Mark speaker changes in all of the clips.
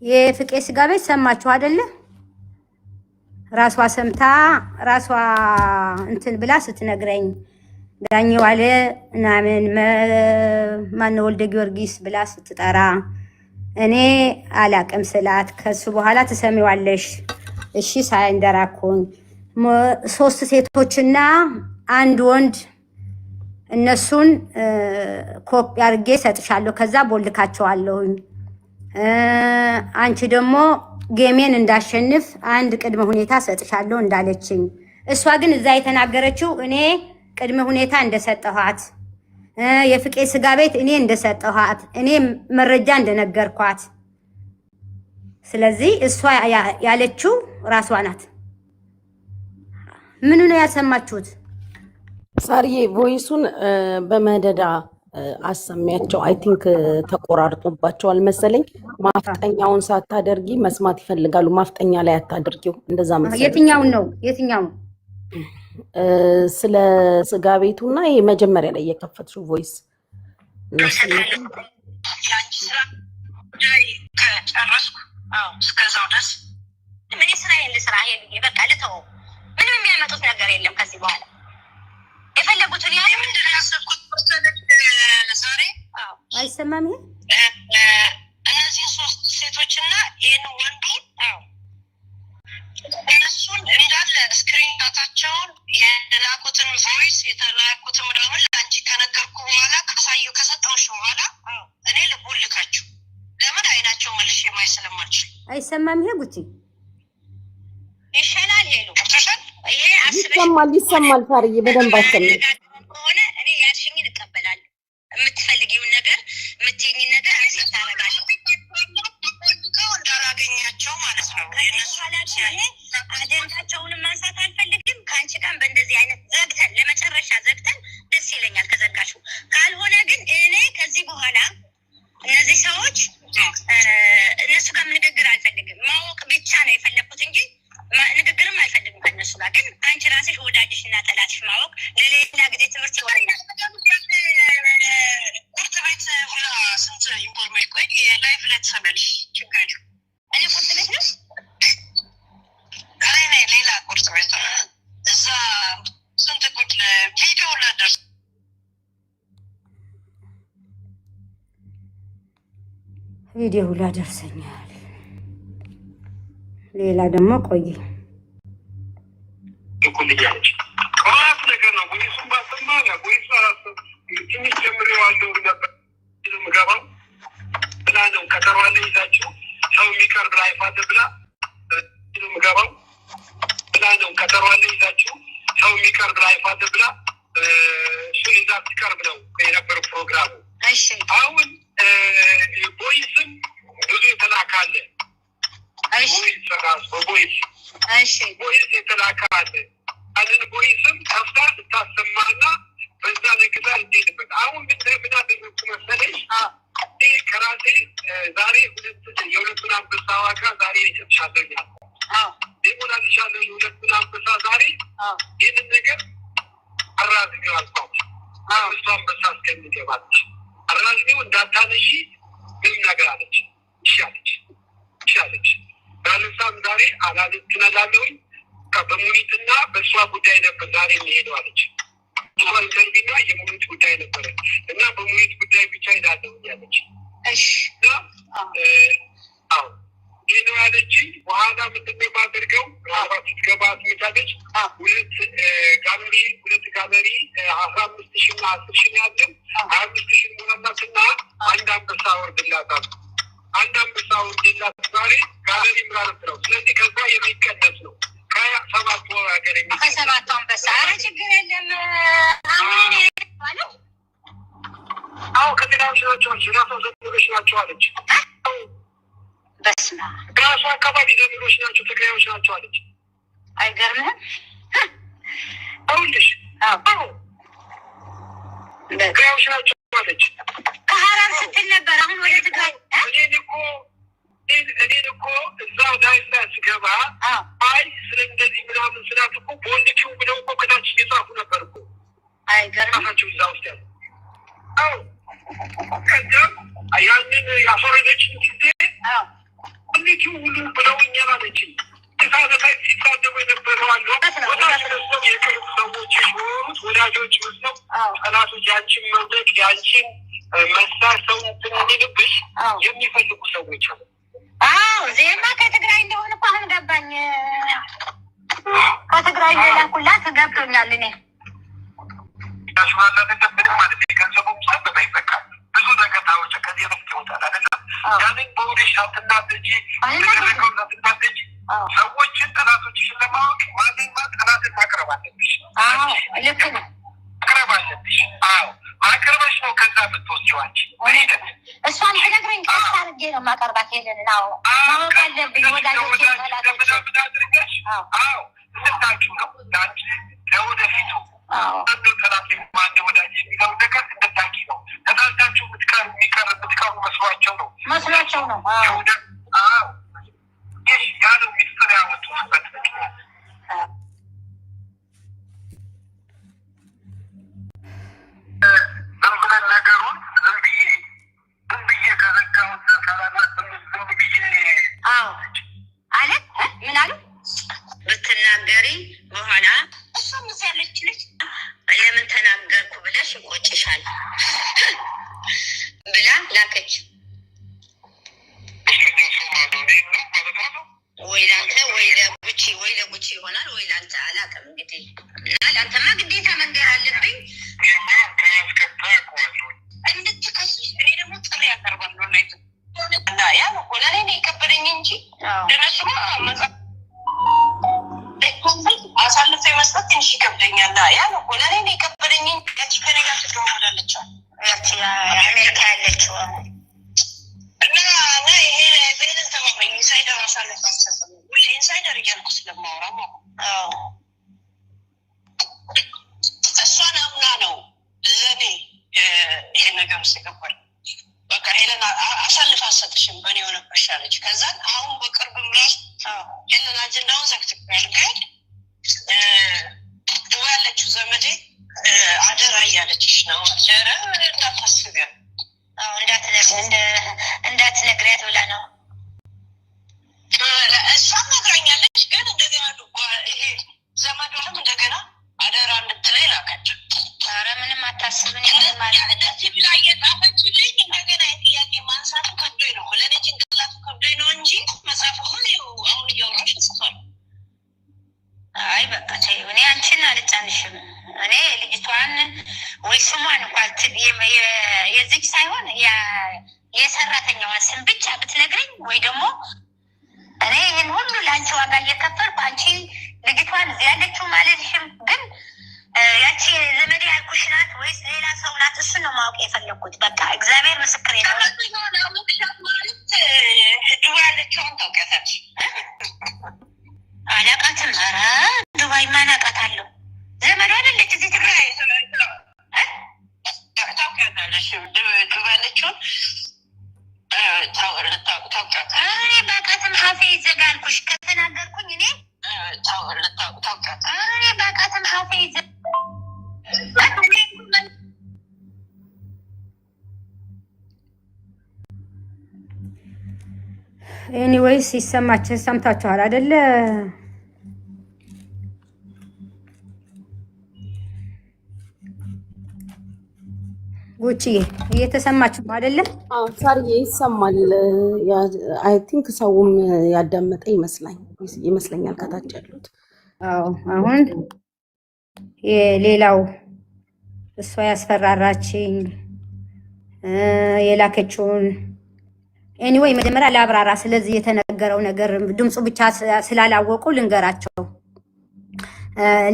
Speaker 1: የፍቄ ስጋ ቤት ሰማችሁ አይደለ? ራሷ ሰምታ ራሷ እንትን ብላ ስትነግረኝ ዳኘው አለ ምናምን ማነው ወልደ ጊዮርጊስ ብላ ስትጠራ እኔ አላቅም ስላት ከሱ በኋላ ትሰሚዋለሽ እሺ ሳይንደራኩኝ 3 ሴቶችና አንድ ወንድ እነሱን ኮፒ አድርጌ ሰጥሻለሁ ከዛ ቦልካቸዋለሁኝ አንቺ ደግሞ ጌሜን እንዳሸንፍ አንድ ቅድመ ሁኔታ ሰጥሻለሁ እንዳለችኝ እሷ ግን እዛ የተናገረችው እኔ ቅድመ ሁኔታ እንደሰጠኋት የፍቄ ስጋ ቤት እኔ እንደሰጠኋት እኔ መረጃ እንደነገርኳት ስለዚህ እሷ ያለችው ራሷ ናት ምን ነው ያሰማችሁት
Speaker 2: ሳርዬ ቮይሱን በመደዳ አሰሚያቸው አይ ቲንክ ተቆራርጦባቸዋል መሰለኝ ማፍጠኛውን ሳታደርጊ መስማት ይፈልጋሉ ማፍጠኛ ላይ አታድርጊው እንደዛ መሰለኝ
Speaker 1: የትኛው
Speaker 2: ስለ ስጋ ቤቱና ይሄ መጀመሪያ ላይ የከፈትሽው ቮይስ
Speaker 3: ያንቺ ስራ ጃይ ከጨረስኩ እስከዛው ድረስ ምን ስራዬን ልስራ ይሄ በቃ ልተው ምንም የሚያመጡት ነገር የለም ከዚህ በኋላ የፈለጉትን ያህል ምንድን ነው ያሰብኩት ዛሬ
Speaker 1: አይሰማም
Speaker 3: እነዚህ 3 ሴቶችና ይሄን ወንዱ እነሱን እንዳለ ስክሪንታቸውን የላኩትን ቮይስ የተላኩትን ምናምን ለአንቺ ከነገርኩ በኋላ ከሰጠሁሽ በኋላ እኔ ልቦልካችሁ ለምን አይናቸው መልሼ ማየት ስለማልችል
Speaker 1: አይሰማም ጉቺ
Speaker 3: ይሻላል ሄሉ ገብቶሻል ይሄ
Speaker 2: ይሰማል ሳርዬ በደንብ አሰማኝ
Speaker 3: ከሆነ እኔ ያልሽኝን እቀበላለሁ የምትፈልጊውን ነገር የምትይኝን ነገር አክሰፕት አደርጋለሁ እንዳላገኛቸው ማለት ነው እነሱ አጀንዳቸውንም ማንሳት አልፈልግም ከአንቺ ጋር በእንደዚህ አይነት ዘግተን ለመጨረሻ ዘግተን ደስ ይለኛል ከዘጋሽው ካልሆነ ግን እኔ ከዚህ በኋላ እነዚህ ሰዎች እነሱ ጋር ንግግር አልፈልግም ማወቅ ብቻ ነው የፈለኩት እንጂ ንግግርም አልፈልግም ከነሱ ጋር ግን አንቺ ራስሽ ወዳጅሽና ጠላትሽ ማወቅ ለሌላ ጊዜ ትምህርት ይሆናል ቁርጥ ቤት ሁላ ስንት ኢንፎርሜሽን ቆይ ላይፍ ላይ ተሰማልሽ ችግር የለም እኔ ቁርጥ ቤት ነው ሌላ ቁርጥ ቤት እዛ ስንት ቁርጥ ቪዲዮ ላደርስ
Speaker 1: ቪዲዮ ላደርሰኛል ሌላ ደግሞ ቆይ
Speaker 4: ኩልያች ቆራጥ ነገር ነው ወይሱም ባሰማና ወይሱ ትንሽ ጀምሬዋለሁ ነበር ምገባው ብላ ነው ከተሯለ ይዛችሁ ሰው የሚቀርብ ላይፍ አለ ብላ ምገባው ብላ ነው ከተሯለ ይዛችሁ ሰው የሚቀርብ ላይፍ አለ ብላ እሱ ይዛ ትቀርብ ነው የነበረ ፕሮግራሙ
Speaker 3: እሺ
Speaker 4: አሁን ቦይስም ብዙ የተላካለ ቦይስ የተላካለ አንን ቦይስም ከፍታ ስታሰማና በዛ ነግዛ እንዴትበት አሁን ምን አደረግኩ መሰለሽ ከራሴ ዛሬ የሁለቱን አንበሳ ዋጋ ዛሬ ይሰጥሻለኛል ይሞላልሻለሁ የሁለቱን አንበሳ ዛሬ ይህንን ነገር አራዝሜው አልኳት አምስቱ አንበሳ እስከሚገባለች አራዝሜው እንዳታነሺ ምንም ነገር አለች ይሻለች ባለሳም ዛሬ አላለት ትነላለሁኝ በሙኒትና በእሷ ጉዳይ ነበር ዛሬ የሚሄደው አለች ቷን ከንቢና የሙኒት ጉዳይ ነበረ እና በሙኒት ጉዳይ ብቻ ሄዳለሁኝ ያለች አዎ ይህ ነው ያለችኝ በኋላ ምንድነው የማደርገው ራባት ስትገባ ትመጣለች ሁለት ጋለሪ 15,000 እና 10,000 ያለን 25,000 ሞላላትና አንድ አንበሳ ወርድላታል አንድ አንበሳ ወርድላት ዛሬ ጋለሪ ምራረት ነው ስለዚህ ከዛ የሚቀነስ ነው ከሰባት ሀገር
Speaker 3: ከሰባት አንበሳ ኧረ ችግር የለም
Speaker 4: አዎ ከትናንሽ ናቸው ራሳው ዘመዶች ናቸው አለች
Speaker 3: በስመ አብ
Speaker 4: ራሱ አካባቢ ዘመዶች ናቸው ትግራዮች ናቸው አለች
Speaker 3: አይገርምህም
Speaker 4: አውልሽ ትግራዮች ናቸው አለች
Speaker 3: ከሀረር ስትል ነበር አሁን ወደ ትግራይ
Speaker 4: እኔን እኮ እዛው ላይ ስገባ አይ ስለ እንደዚህ ምናምን ስላት እኮ በወንድችው ብለው እኮ ከታች እየጻፉ ነበር እኮ አይገርማቸው እዛ ውስጥ ያለ አዎ ከዚያም ያንን ያፈረደችን ጊዜ ውሉ ብለውኛል አለችኝ። ተሳዘታይ ሲሳደቡ የነበረው አሉ ወዳጅ መስለው የቅርብ ሰዎች ሲሆኑት ወዳጆች መስለው ጠላቶች ያንቺን መውደቅ ያንቺን መሳር ሰው እንዲልብሽ የሚፈልጉ ሰዎች አሉ።
Speaker 3: ዜማ ከትግራይ እንደሆነ እኮ አሁን ገባኝ። ከትግራይ እንደላኩላት ገብቶኛል። እኔ
Speaker 4: ያሽማላ ተቀበል ማለት የገንዘቡ ምሳብ በይበቃል ብዙ ነገታዎች ከዚህ በፊት ይወጣል አይደለም። ያንን በውዴሽ አትናደጂ ተደረገው አትናደጂ። ሰዎችን ጠላቶችሽን ለማወቅ ማንማ ጠላትን ማቅረብ አለብሽ።
Speaker 3: ልክ ነው
Speaker 4: ማቅረብ አለብሽ። አቅርበሽ ነው ከዛ የምትወስጂው አንቺ በሂደት
Speaker 3: እሷን ትነግረኝ ቀስ አድርጌ ነው ማቀርባት። ሄለን ማወቅ አለብኝ ወዳጆች ጠላቶች
Speaker 4: አድርገሽ እንድታውቂው ነው ለአንቺ ለወደፊቱ አንዱ ጠላት አንድ ወዳጅ የሚለው ነገር እንድታውቂ ነው። ተጣልታችሁ የምትቀሩ መስሏቸው ነው ይህ ያለው ሚስጥር ያወጡበት ምክንያት ዝም ብለን ነገሩን ዝም ብዬ ከዘጋሁት ካላላት ዝም ብዬ
Speaker 3: አለ ምን አሉ ብትናገሪ በኋላ እሷም እዚህ ያለች ልጅ ለምን ተናገርኩ ብለሽ ይቆጭሻል ብላ ላከች። ወይ ላንተ ወይ ለጉቺ ይሆናል ወይ ላንተ አላውቅም። እንግዲህ እና ላንተማ ግዴታ መንገር አለብኝ እንድትከስሽ። እኔ ደግሞ ጥሪ ያቀርባለሁ እና ያ እኮ ለእኔ ነው የከበደኝ እንጂ ለነሱማ አሳልፎ መስጠት ትንሽ ይከብደኛል። ያ እኮ ለእኔ ነው የከበደኝ እንጂ ያቺ ከእኔ ጋር ትደውላለች ያቺ አሜሪካ ያለችው እና ይሄ በሄደን ተማመኝ ኢንሳይደር አሳልፎ አልሰጠም። ሁሌ ኢንሳይደር እያልኩ ስለማወራ እሷን አምና ነው ለእኔ ይሄ ነገር ውስጥ የገባል። በቃ ሄለን አሳልፍ አልሰጥሽም በእኔ የሆነብሽ አለች። ከዛን አሁን በቅርብም ራሱ ሄለን አጀንዳውን ዘግትኛል ግን ድዋ ያለችው ዘመዴ አደራ እያለችሽ ነው። አደራ እንዳታስቢያ እንዳትነግሪያት ብላ ነው እሷም ነግራኛለች። ግን እንደገና ይሄ ዘመዷንም እንደገና አደራ እንድትለኝ ላከች። ኧረ ምንም አታስብን እንደዚህ ብላ እየጻፈችልኝ እንደገና የጥያቄ ማንሳቱ ከብዶኝ ነው። ለእኔ ጭንቅላቱ ከብዶኝ ነው እንጂ መጽሐፍ ሁሉ አሁን እያወራሽ ጽፏል። አይ በቃ ተይው፣ እኔ አንቺን አልጫንሽም። እኔ ልጅቷን ወይ ስሟን እንኳን የዚች ሳይሆን የሰራተኛዋን ስም ብቻ ብትነግረኝ ወይ ደግሞ እኔ ይህን ሁሉ ለአንቺ ዋጋ እየከፈልኩ አንቺ ልጅቷን እዚህ ያለችው ማለትሽም ግን ያቺ ዘመዴ ያልኩሽ ናት ወይስ ሌላ ሰው ናት? እሱን ነው ማወቅ የፈለግኩት። በቃ እግዚአብሔር ምስክሬ ነው። ማለት ድዋ ያለችውን ታውቂያታለሽ? አላውቃትም። ኧረ ዱባይ ማን አውቃታለሁ? ዘመዷ አይደለች እዚህ ትግራይ ታውቂያታለሽ? ድዋ ያለችውን ታውቂያታለሽ? እኔ በቃትም ሀፌ ይዘጋ አልኩሽ። ከተናገርኩኝ እኔ ታውቂያታለሽ? እኔ በቃትም ሀፌ ይዘጋ
Speaker 1: ኤኒዌይስ ሰምታችኋል አይደለ? ጉቺዬ እየተሰማችሁ ነው አይደለ?
Speaker 2: አዎ ሳርዬ ይሰማል። አይ ቲንክ ሰውም ያዳመጠ ይመስለኛል ከታች ያሉት።
Speaker 1: አዎ አሁን የሌላው እሷ ያስፈራራችኝ የላከችውን ኤኒዌይ መጀመሪያ ለአብራራ። ስለዚህ የተነገረው ነገር ድምፁ ብቻ ስላላወቁ ልንገራቸው፣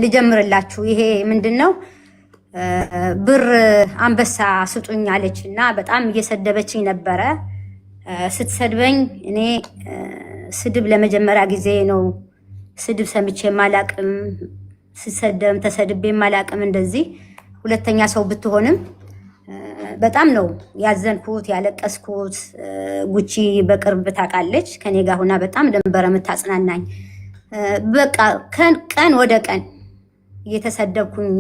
Speaker 1: ልጀምርላችሁ። ይሄ ምንድን ነው? ብር አንበሳ ስጡኝ አለች እና በጣም እየሰደበችኝ ነበረ። ስትሰድበኝ እኔ ስድብ ለመጀመሪያ ጊዜ ነው። ስድብ ሰምቼ ማላቅም፣ ስሰደም ተሰድቤ ማላቅም። እንደዚህ ሁለተኛ ሰው ብትሆንም በጣም ነው ያዘንኩት ያለቀስኩት። ጉቺ በቅርብ ታውቃለች፣ ከኔ ጋር ሆና በጣም ነበረ የምታጽናናኝ። በቃ ቀን ወደ ቀን እየተሰደብኩኝ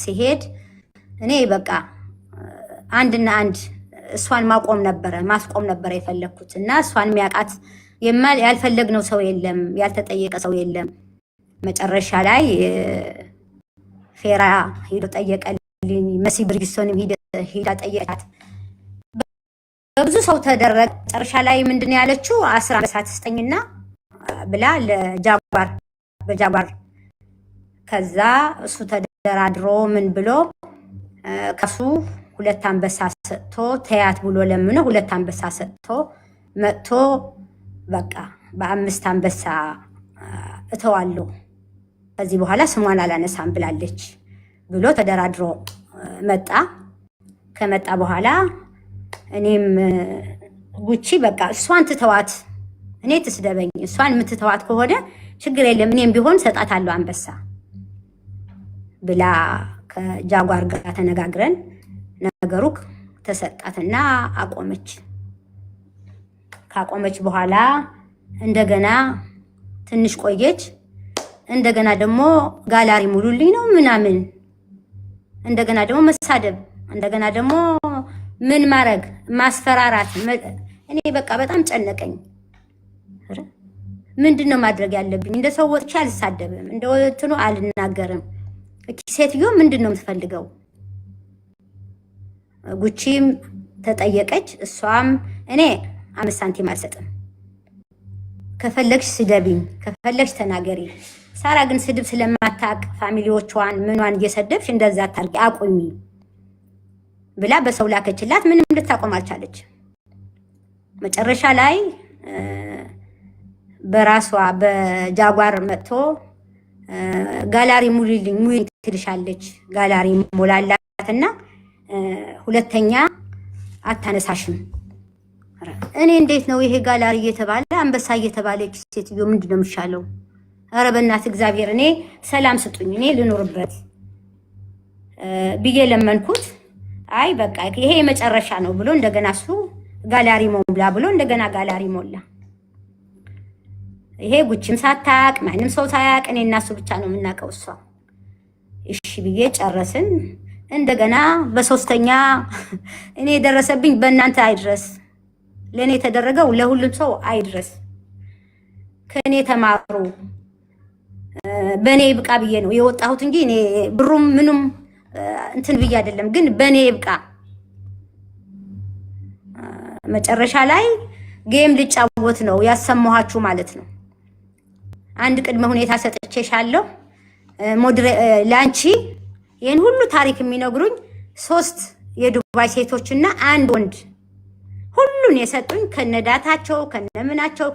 Speaker 1: ሲሄድ እኔ በቃ አንድና አንድ እሷን ማስቆም ነበረ የፈለግኩት እና እሷን የሚያውቃት ያልፈለግነው ሰው የለም፣ ያልተጠየቀ ሰው የለም። መጨረሻ ላይ ፌራ ሄዶ ጠየቀልኝ። መሲ ብርጅስቶንም ሄዳ ጠየቃት። በብዙ ሰው ተደረገ። መጨረሻ ላይ ምንድን ያለችው 10 አንበሳ ትስጠኝና ብላ ለጃጓር በጃጓር ከዛ እሱ ተደራድሮ ምን ብሎ ከሱ 2 አንበሳ ሰጥቶ ተያት ብሎ ለምኖ 2 አንበሳ ሰጥቶ መጥቶ በቃ በ5 አንበሳ እተዋለሁ ከዚህ በኋላ ስሟን አላነሳም ብላለች ብሎ ተደራድሮ መጣ። ከመጣ በኋላ እኔም ጉቺ በቃ እሷን ትተዋት፣ እኔ ትስደበኝ፣ እሷን የምትተዋት ከሆነ ችግር የለም እኔም ቢሆን ሰጣታለሁ አንበሳ ብላ ከጃጓር ጋር ተነጋግረን ነገሩ ተሰጣትና አቆመች። ካቆመች በኋላ እንደገና ትንሽ ቆየች። እንደገና ደግሞ ጋላሪ ሙሉልኝ ነው ምናምን፣ እንደገና ደግሞ መሳደብ፣ እንደገና ደግሞ ምን ማድረግ ማስፈራራት። እኔ በቃ በጣም ጨነቀኝ። ምንድን ነው ማድረግ ያለብኝ? እንደ ሰው ወጥቼ አልሳደብም፣ እንደ ወጥኑ አልናገርም። እቺ ሴትዮ ምንድን ነው የምትፈልገው? ጉቺም ተጠየቀች። እሷም እኔ 5 ሳንቲም አልሰጥም፣ ከፈለግሽ ስደቢኝ፣ ከፈለግሽ ተናገሪ። ሳራ ግን ስድብ ስለማታቅ ፋሚሊዎቿን ምኗን እየሰደብሽ እንደዛ ታርቂ አቁሚ ብላ በሰው ላከችላት። ምንም ልታቆም አልቻለች። መጨረሻ ላይ በራሷ በጃጓር መጥቶ ጋላሪ ሙሉልኝ ሙይ ትልሻለች። ጋላሪ ሞላላትና ሁለተኛ አታነሳሽም። እኔ እንዴት ነው ይሄ ጋላሪ እየተባለ አንበሳ እየተባለች ሴትዮ ምንድን ነው የምሻለው? ኧረ በእናት እግዚአብሔር እኔ ሰላም ስጡኝ፣ እኔ ልኖርበት ብዬ ለመንኩት። አይ በቃ ይሄ የመጨረሻ ነው ብሎ እንደገና እሱ ጋላሪ ሞላ ብሎ እንደገና ጋላሪ ሞላ። ይሄ ጉቺም ሳታቅ ማንም ሰው ሳያቅ እኔ እና እሱ ብቻ ነው የምናውቀው። እሷ እሺ ብዬ ጨረስን። እንደገና በሶስተኛ እኔ የደረሰብኝ በእናንተ አይድረስ፣ ለእኔ የተደረገው ለሁሉም ሰው አይድረስ፣ ከእኔ ተማሩ፣ በእኔ ይብቃ ብዬ ነው የወጣሁት እንጂ እኔ ብሩም ምኑም እንትን ብዬ አይደለም፣ ግን በእኔ ይብቃ። መጨረሻ ላይ ጌም ልጫወት ነው ያሰማኋችሁ ማለት ነው። አንድ ቅድመ ሁኔታ ሰጥቼሻለሁ ለአንቺ። ይህን ሁሉ ታሪክ የሚነግሩኝ 3 የዱባይ ሴቶችና 1 ወንድ ሁሉን የሰጡኝ ከነዳታቸው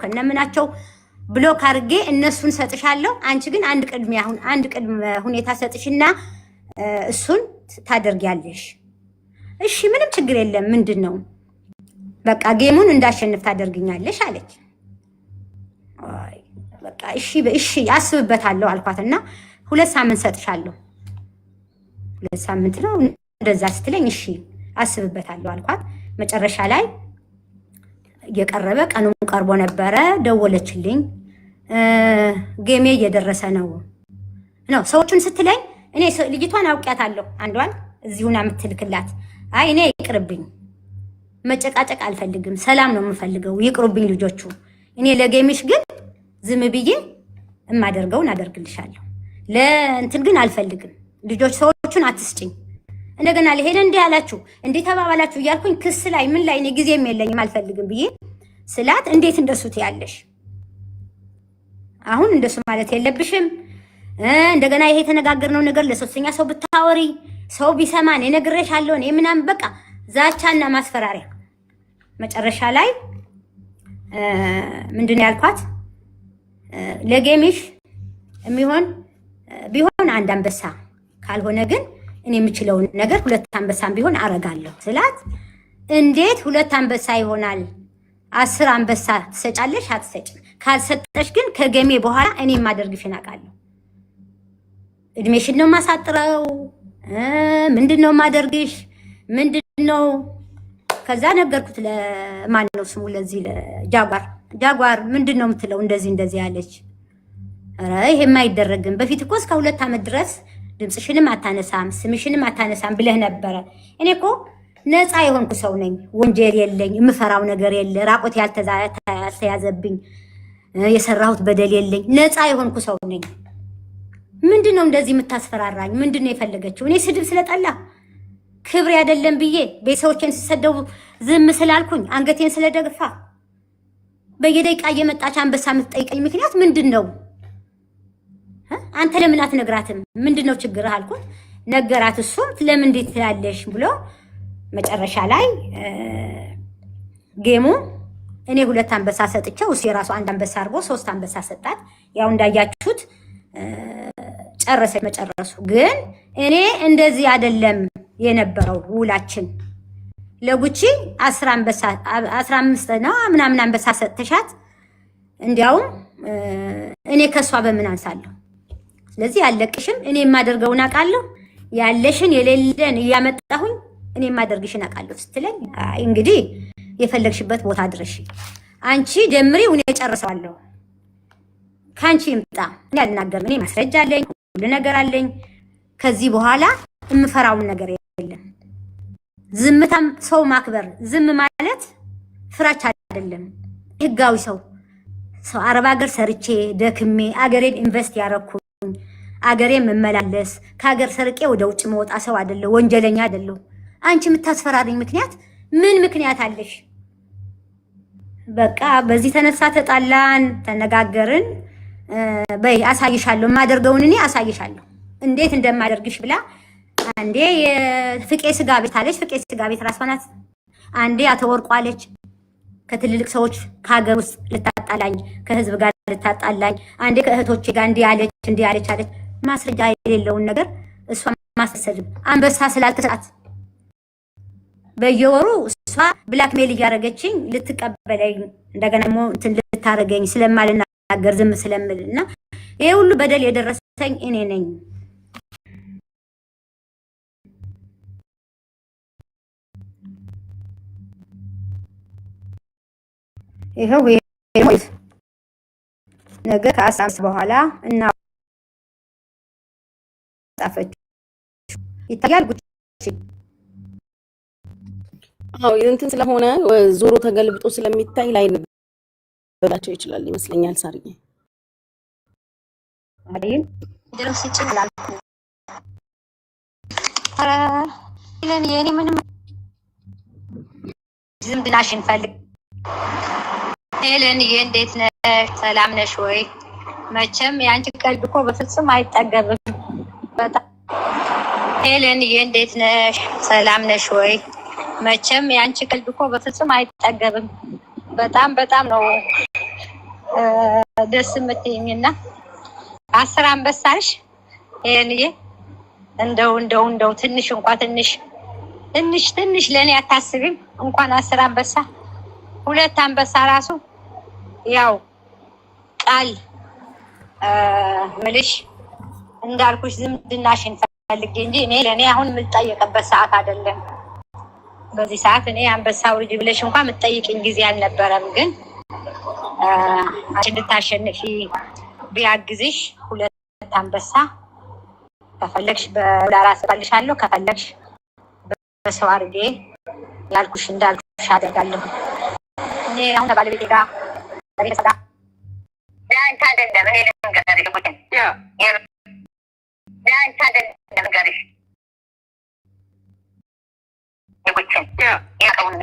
Speaker 1: ከነምናቸው ብሎክ አድርጌ እነሱን ሰጥሻለሁ። አንቺ ግን አንድ ቅድመ ሁኔታ ሰጥሽና እሱን ታደርጊያለሽ። እሺ ምንም ችግር የለም፣ ምንድን ነው በቃ ጌሙን እንዳሸንፍ ታደርግኛለሽ አለች። በቃ እሺ አስብበታለሁ አልኳትና 2 ሳምንት ሰጥሻለሁ። 2 ሳምንት ነው እንደዛ ስትለኝ እሺ አስብበታለሁ አልኳት። መጨረሻ ላይ እየቀረበ ቀኑን ቀርቦ ነበረ። ደወለችልኝ። ጌሜ እየደረሰ ነው ሰዎቹን ስትለኝ እኔ ልጅቷን አውቂያታለሁ። አንዷን እዚሁና የምትልክላት አይ እኔ ይቅርብኝ፣ መጨቃጨቅ አልፈልግም፣ ሰላም ነው የምፈልገው፣ ይቅሩብኝ ልጆቹ። እኔ ለጌምሽ ግን ዝም ብዬ የማደርገውን አደርግልሻለሁ፣ ለእንትን ግን አልፈልግም። ልጆች ሰዎቹን አትስጭኝ። እንደገና ለሄደ እንዲህ ያላችሁ እንዲህ ተባባላችሁ እያልኩኝ ክስ ላይ ምን ላይ እኔ ጊዜም የለኝም አልፈልግም ብዬ ስላት እንዴት እንደሱ ትያለሽ? አሁን እንደሱ ማለት የለብሽም። እንደገና ይሄ የተነጋገርነው ነገር ለሶስተኛ ሰው ብታወሪ ሰው ቢሰማን እነግርሻለሁ እኔ ምናምን በቃ ዛቻና ማስፈራሪያ። መጨረሻ ላይ ምንድን ነው ያልኳት? ለጌምሽ የሚሆን ቢሆን 1 አንበሳ ካልሆነ ግን እኔ የምችለውን ነገር 2 አንበሳም ቢሆን አረጋለሁ ስላት፣ እንዴት 2 አንበሳ ይሆናል? 10 አንበሳ ትሰጫለሽ አትሰጭም? ካልሰጠሽ ግን ከገሜ በኋላ እኔ የማደርግሽን አውቃለሁ። እድሜሽን ነው የማሳጥረው፣ ምንድን ነው የማደርግሽ፣ ምንድን ነው? ከዛ ነገርኩት። ለማን ነው ስሙ? ለዚህ ለጃጓር ምንድን ነው የምትለው? እንደዚህ ያለች። ኧረ ይሄማ አይደረግም። በፊት እኮ እስከ 2 ዓመት ድረስ ድምፅሽንም አታነሳም ስምሽንም አታነሳም ብለህ ነበረ። እኔ እኮ ነፃ የሆንኩ ሰው ነኝ። ወንጀል የለኝ፣ የምፈራው ነገር የለ፣ ራቆት ያልተያዘብኝ፣ የሰራሁት በደል የለኝ። ነፃ የሆንኩ ሰው ነኝ። ምንድነው እንደዚህ የምታስፈራራኝ? ምንድነው የፈለገችው? እኔ ስድብ ስለጠላ ክብሬ አይደለም ብዬ ቤተሰቦቼን ሲሰደቡ ዝም ስላልኩኝ አንገቴን ስለደግፋ በየደቂቃ እየመጣች አንበሳ የምትጠይቀኝ ምክንያት ምንድነው? አንተ ለምን አትነግራትም? ምንድነው ችግር አልኩት። ነገራት። እሱም ለምን እንዴት ትላለሽ ብሎ መጨረሻ ላይ ጌሙ እኔ 2 አንበሳ ሰጥቼው እሱ የራሱ 1 አንበሳ አድርጎ 3 አንበሳ ሰጣት። ያው እንዳያችሁት ጨረሰ። መጨረሱ ግን እኔ እንደዚህ አይደለም የነበረው ውላችን። ለጉቺ 10 አንበሳ 15 ነው ምናምን አንበሳ ሰጥተሻት እንዲያውም እኔ ከሷ በምን አንሳለሁ? ስለዚህ ያለቅሽም እኔ የማደርገውን አውቃለሁ፣ ያለሽን የሌለን እያመጣሁኝ እኔ የማደርግሽን አውቃለሁ ስትለኝ አይ እንግዲህ የፈለግሽበት ቦታ ድረሽ አንቺ ጀምሪ፣ እኔ እጨርሰዋለሁ፣ ካንቺ ይምጣ፣ እኔ አልናገርም፣ እኔ ማስረጃ አለኝ፣ ሁሉ ነገር አለኝ። ከዚህ በኋላ የምፈራውን ነገር የለም። ዝምታም ሰው ማክበር፣ ዝም ማለት ፍራቻ አይደለም። ህጋዊ ሰው አረብ ሀገር ሰርቼ ደክሜ አገሬን ኢንቨስት ያረኩኝ አገሬን መመላለስ ከሀገር ሰርቄ ወደ ውጭ መውጣ ሰው አይደለሁ፣ ወንጀለኛ አይደለሁ። አንቺ የምታስፈራሪኝ ምክንያት ምን ምክንያት አለሽ? በቃ በዚህ ተነሳ ተጣላን፣ ተነጋገርን። በይ አሳይሻለሁ፣ የማደርገውን እኔ አሳይሻለሁ እንዴት እንደማደርግሽ ብላ አንዴ የፍቄ ስጋ ቤት አለች። ፍቄ ስጋ ቤት ራሷ ናት። አንዴ አተወርቋለች። ከትልልቅ ሰዎች ከሀገር ውስጥ ልታጣላኝ፣ ከህዝብ ጋር ልታጣላኝ፣ አንዴ ከእህቶቼ ጋር እንዲህ አለች አለች። ማስረጃ የሌለውን ነገር እሷ ማስሰድም አንበሳ ስላልተሰጣት በየወሩ እሷ ብላክሜል እያደረገችኝ ልትቀበለኝ እንደገና ደግሞ እንትን ልታረገኝ ስለማልናገር ዝም ስለምል እና ይሄ ሁሉ በደል የደረሰኝ እኔ ነኝ። ይሄው ነገ ከ15 በኋላ እና ጻፈች ይታያል። ጉቺ
Speaker 2: አዎ እንትን ስለሆነ ዞሮ ተገልብጦ ስለሚታይ ላይ በላቸው ይችላል ይመስለኛል። ሳርዬ
Speaker 1: አይን ድረስ ይችላል። አረ ይለን የኔ ምንም ዝምድናሽን ፈልግ ሄለንዬ እንዴት ነሽ? ሰላም ነሽ ወይ? መቼም የአንቺ ቀልድ እኮ በፍጹም አይጠገብም። በጣም ሄለንዬ እንዴት ነሽ? ሰላም ነሽ ወይ? መቼም የአንቺ ቀልድ እኮ በፍጹም አይጠገብም። በጣም ነው ደስ የምትይኝና 10 አንበሳሽ ሄለንዬ እንደው ትንሽ እንኳን ትንሽ ለኔ አታስቢም? እንኳን 10 አንበሳ 2 አንበሳ ራሱ ያው ቃል ምልሽ እንዳልኩሽ ዝምድናሽን ፈልጌ እንጂ እኔ ለኔ አሁን የምጠየቅበት ሰዓት አይደለም። በዚህ ሰዓት እኔ አንበሳው ልጅ ብለሽ እንኳን የምትጠይቅኝ ጊዜ አልነበረም። ግን አንቺ እንድታሸንፊ ቢያግዝሽ 2 አንበሳ ከፈለግሽ በዶላር አስፈልሻለሁ፣ ከፈለግሽ በሰው አድርጌ ያልኩሽ እንዳልኩሽ አደርጋለሁ። እኔ አሁን ከባለቤቴ ጋር ለቤተሰብ ዳንቻ አይደለም ይሄ ነገር ይቆየን ዳንቻ አይደለም ነገር ይቆየን ያቀውን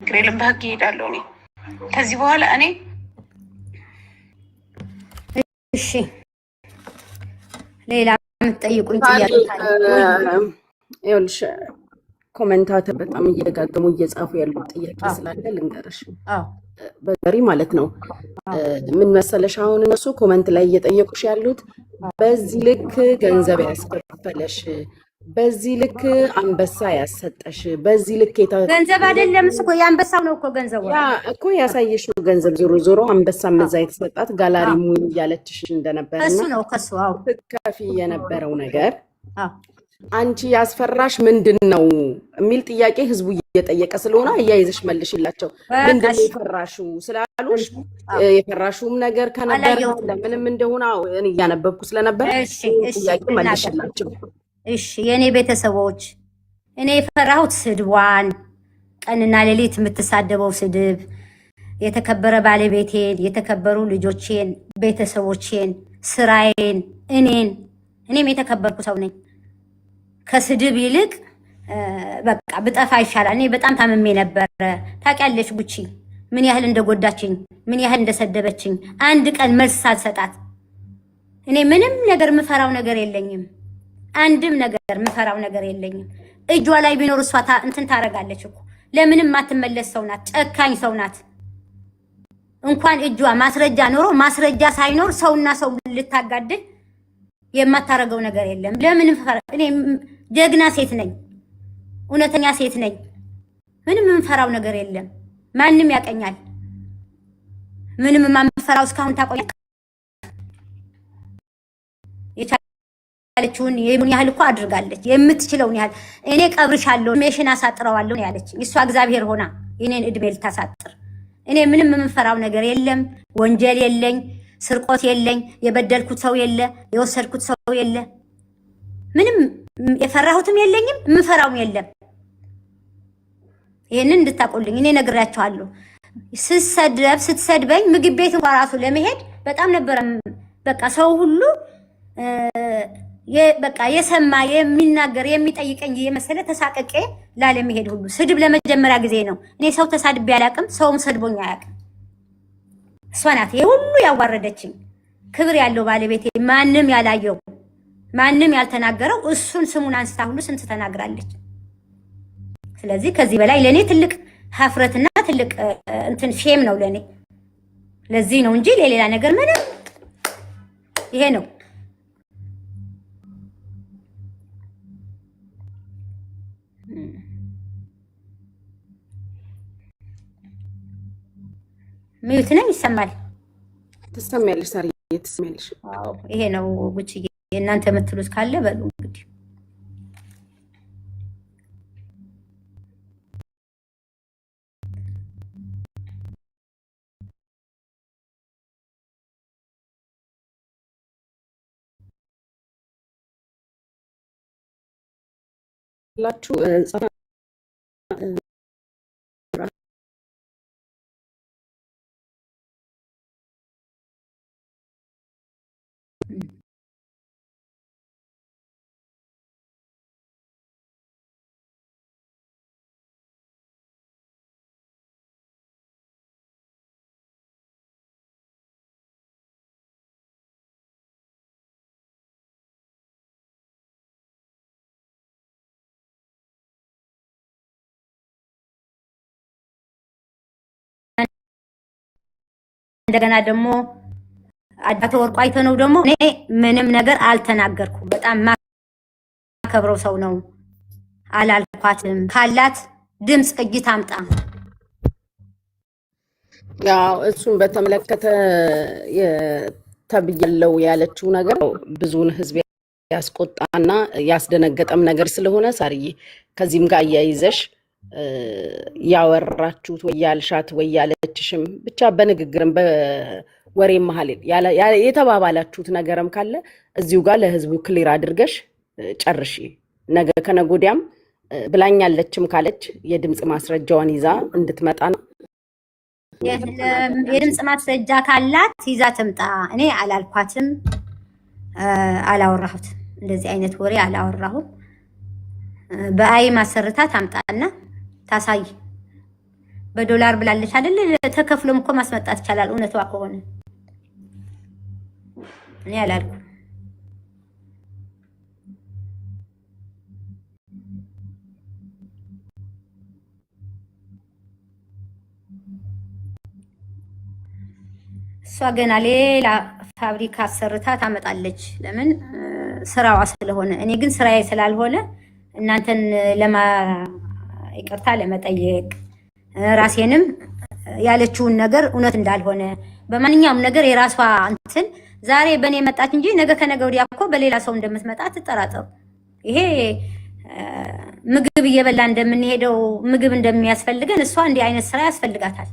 Speaker 5: ግሬልም በህግ ይሄዳለሁ። እኔ ከዚህ በኋላ እኔ
Speaker 1: እሺ ሌላ የምትጠይቁኝ ጥያቄ
Speaker 2: ይኸውልሽ ኮሜንታተር በጣም እየደጋገሙ እየጻፉ ያሉት ጥያቄ ስላለ ልንገርሽ። በሪ ማለት ነው። ምን መሰለሽ አሁን እነሱ ኮሜንት ላይ እየጠየቁሽ ያሉት በዚህ ልክ ገንዘብ ያስከፈለሽ፣ በዚህ ልክ አንበሳ ያሰጠሽ፣ በዚህ ልክ
Speaker 1: ገንዘብ አይደለም እኮ የአንበሳው ነው እኮ ገንዘቡ
Speaker 2: እኮ ያሳየሽ ነው ገንዘብ። ዞሮ አንበሳ መዛ የተሰጣት ጋላሪ ሙኝ እያለችሽ እንደነበረና
Speaker 1: እሱ ነው ከሱ አዎ ትከፊ
Speaker 2: የነበረው ነገር አንቺ ያስፈራሽ ምንድን ነው የሚል ጥያቄ ህዝቡ እየጠየቀ ስለሆነ እያይዘሽ መልሽላቸው። ምንድን ነው የፈራሽው ስላሉሽ የፈራሽውም ነገር ከነበር ለምንም እንደሆነ እኔ እያነበብኩ ስለነበር ጥያቄ መልሽላቸው።
Speaker 1: እሺ የኔ ቤተሰቦች እኔ የፈራሁት ስድቧን ቀንና ሌሊት የምትሳደበው ስድብ የተከበረ ባለቤቴን፣ የተከበሩ ልጆቼን፣ ቤተሰቦቼን፣ ስራዬን፣ እኔም የተከበርኩ ሰው ነኝ። ከስድብ ይልቅ በቃ ብጠፋ ይሻላል። እኔ በጣም ታምሜ ነበረ። ታውቂያለሽ ጉቺ ምን ያህል እንደጎዳችኝ፣ ምን ያህል እንደሰደበችኝ አንድ ቀን መልስ ሳልሰጣት። እኔ ምንም ነገር የምፈራው ነገር የለኝም። አንድም ነገር የምፈራው ነገር የለኝም። እጇ ላይ ቢኖር እሷ እንትን ታረጋለች እኮ። ለምንም ማትመለስ ሰው ናት። ጨካኝ ሰው ናት። እንኳን እጇ ማስረጃ ኖሮ ማስረጃ ሳይኖር ሰውና ሰው ልታጋድል የማታረገው ነገር የለም። ለምን እኔ ጀግና ሴት ነኝ፣ እውነተኛ ሴት ነኝ። ምንም የምፈራው ነገር የለም። ማንም ያቀኛል። ምንም የማንፈራው እስካሁን ታቆኛል። የቻለችውን የምን ያህል እኮ አድርጋለች፣ የምትችለውን ያህል። እኔ ቀብርሻለሁ፣ እድሜሽን አሳጥረዋለሁ ያለች እሷ እግዚአብሔር ሆና የኔን እድሜ ልታሳጥር። እኔ ምንም የምፈራው ነገር የለም። ወንጀል የለኝ፣ ስርቆት የለኝ፣ የበደልኩት ሰው የለ፣ የወሰድኩት ሰው የለ። ምንም የፈራሁትም የለኝም፣ የምፈራውም የለም። ይሄንን እንድታቆልኝ እኔ ነግራቸዋለሁ። ስትሰድበኝ ምግብ ቤት እንኳን ራሱ ለመሄድ በጣም ነበረ በቃ ሰው ሁሉ በቃ የሰማ የሚናገር የሚጠይቀኝ የመሰለ ተሳቀቄ ላለመሄድ ሁሉ። ስድብ ለመጀመሪያ ጊዜ ነው። እኔ ሰው ተሳድቤ አላቅም፣ ሰውም ሰድቦኝ አያቅም። እሷ ናት ይሄ ሁሉ ያዋረደችኝ። ክብር ያለው ባለቤቴ ማንም ያላየው ማንም ያልተናገረው እሱን ስሙን አንስታ ሁሉ ስንት ተናግራለች። ስለዚህ ከዚህ በላይ ለኔ ትልቅ ሀፍረትና ትልቅ እንትን ሼም ነው ለኔ። ለዚህ ነው እንጂ ለሌላ ነገር ምንም ይሄ ነው። ሚዩት ነኝ። ይሰማል?
Speaker 2: ትሰሚያለሽ? ሳሪ ትሰሚያለሽ?
Speaker 1: አዎ ይሄ ነው ጉቺዬ። እናንተ የምትሉት ካለ በሉ እንግዲህ።
Speaker 2: ላችሁ
Speaker 1: እንደገና ደግሞ አዳተ ወርቁ አይተነው ደግሞ እኔ ምንም ነገር አልተናገርኩም። በጣም ማከብረው ሰው ነው። አላልኳትም። ካላት ድምፅ ቅጂ ታምጣ።
Speaker 2: ያው እሱን በተመለከተ ተብያለው ያለችው ነገር ብዙውን ህዝብ ያስቆጣና ያስደነገጠም ነገር ስለሆነ ሳርዬ ከዚህም ጋር እያይዘሽ ያወራችሁት ወይ ያልሻት ወይ ያለችሽም ብቻ በንግግርም በወሬ መሀል የተባባላችሁት ነገርም ካለ እዚሁ ጋር ለህዝቡ ክሊር አድርገሽ ጨርሺ። ነገ ከነጎዲያም ብላኛለችም ካለች የድምጽ ማስረጃዋን ይዛ እንድትመጣ ነው።
Speaker 1: የድምጽ ማስረጃ ካላት ይዛ ትምጣ። እኔ አላልኳትም፣ አላወራሁት፣ እንደዚህ አይነት ወሬ አላወራሁም። በአይ ማሰርታ ታምጣና ታሳይ። በዶላር ብላለች አይደል? ተከፍሎም እኮ ማስመጣት ይቻላል እውነቷ ከሆነ። እኔ አላልኩም። እሷ ገና ሌላ ፋብሪካ አሰርታ ታመጣለች። ለምን? ስራዋ ስለሆነ። እኔ ግን ስራዬ ስላልሆነ እናንተን ይቅርታ ለመጠየቅ ራሴንም ያለችውን ነገር እውነት እንዳልሆነ በማንኛውም ነገር የራሷ እንትን ዛሬ በእኔ መጣች እንጂ ነገ ከነገ ወዲያ እኮ በሌላ ሰው እንደምትመጣ ትጠራጠሩ። ይሄ ምግብ እየበላ እንደምንሄደው ምግብ እንደሚያስፈልገን እሷ እንዲህ አይነት ስራ ያስፈልጋታል።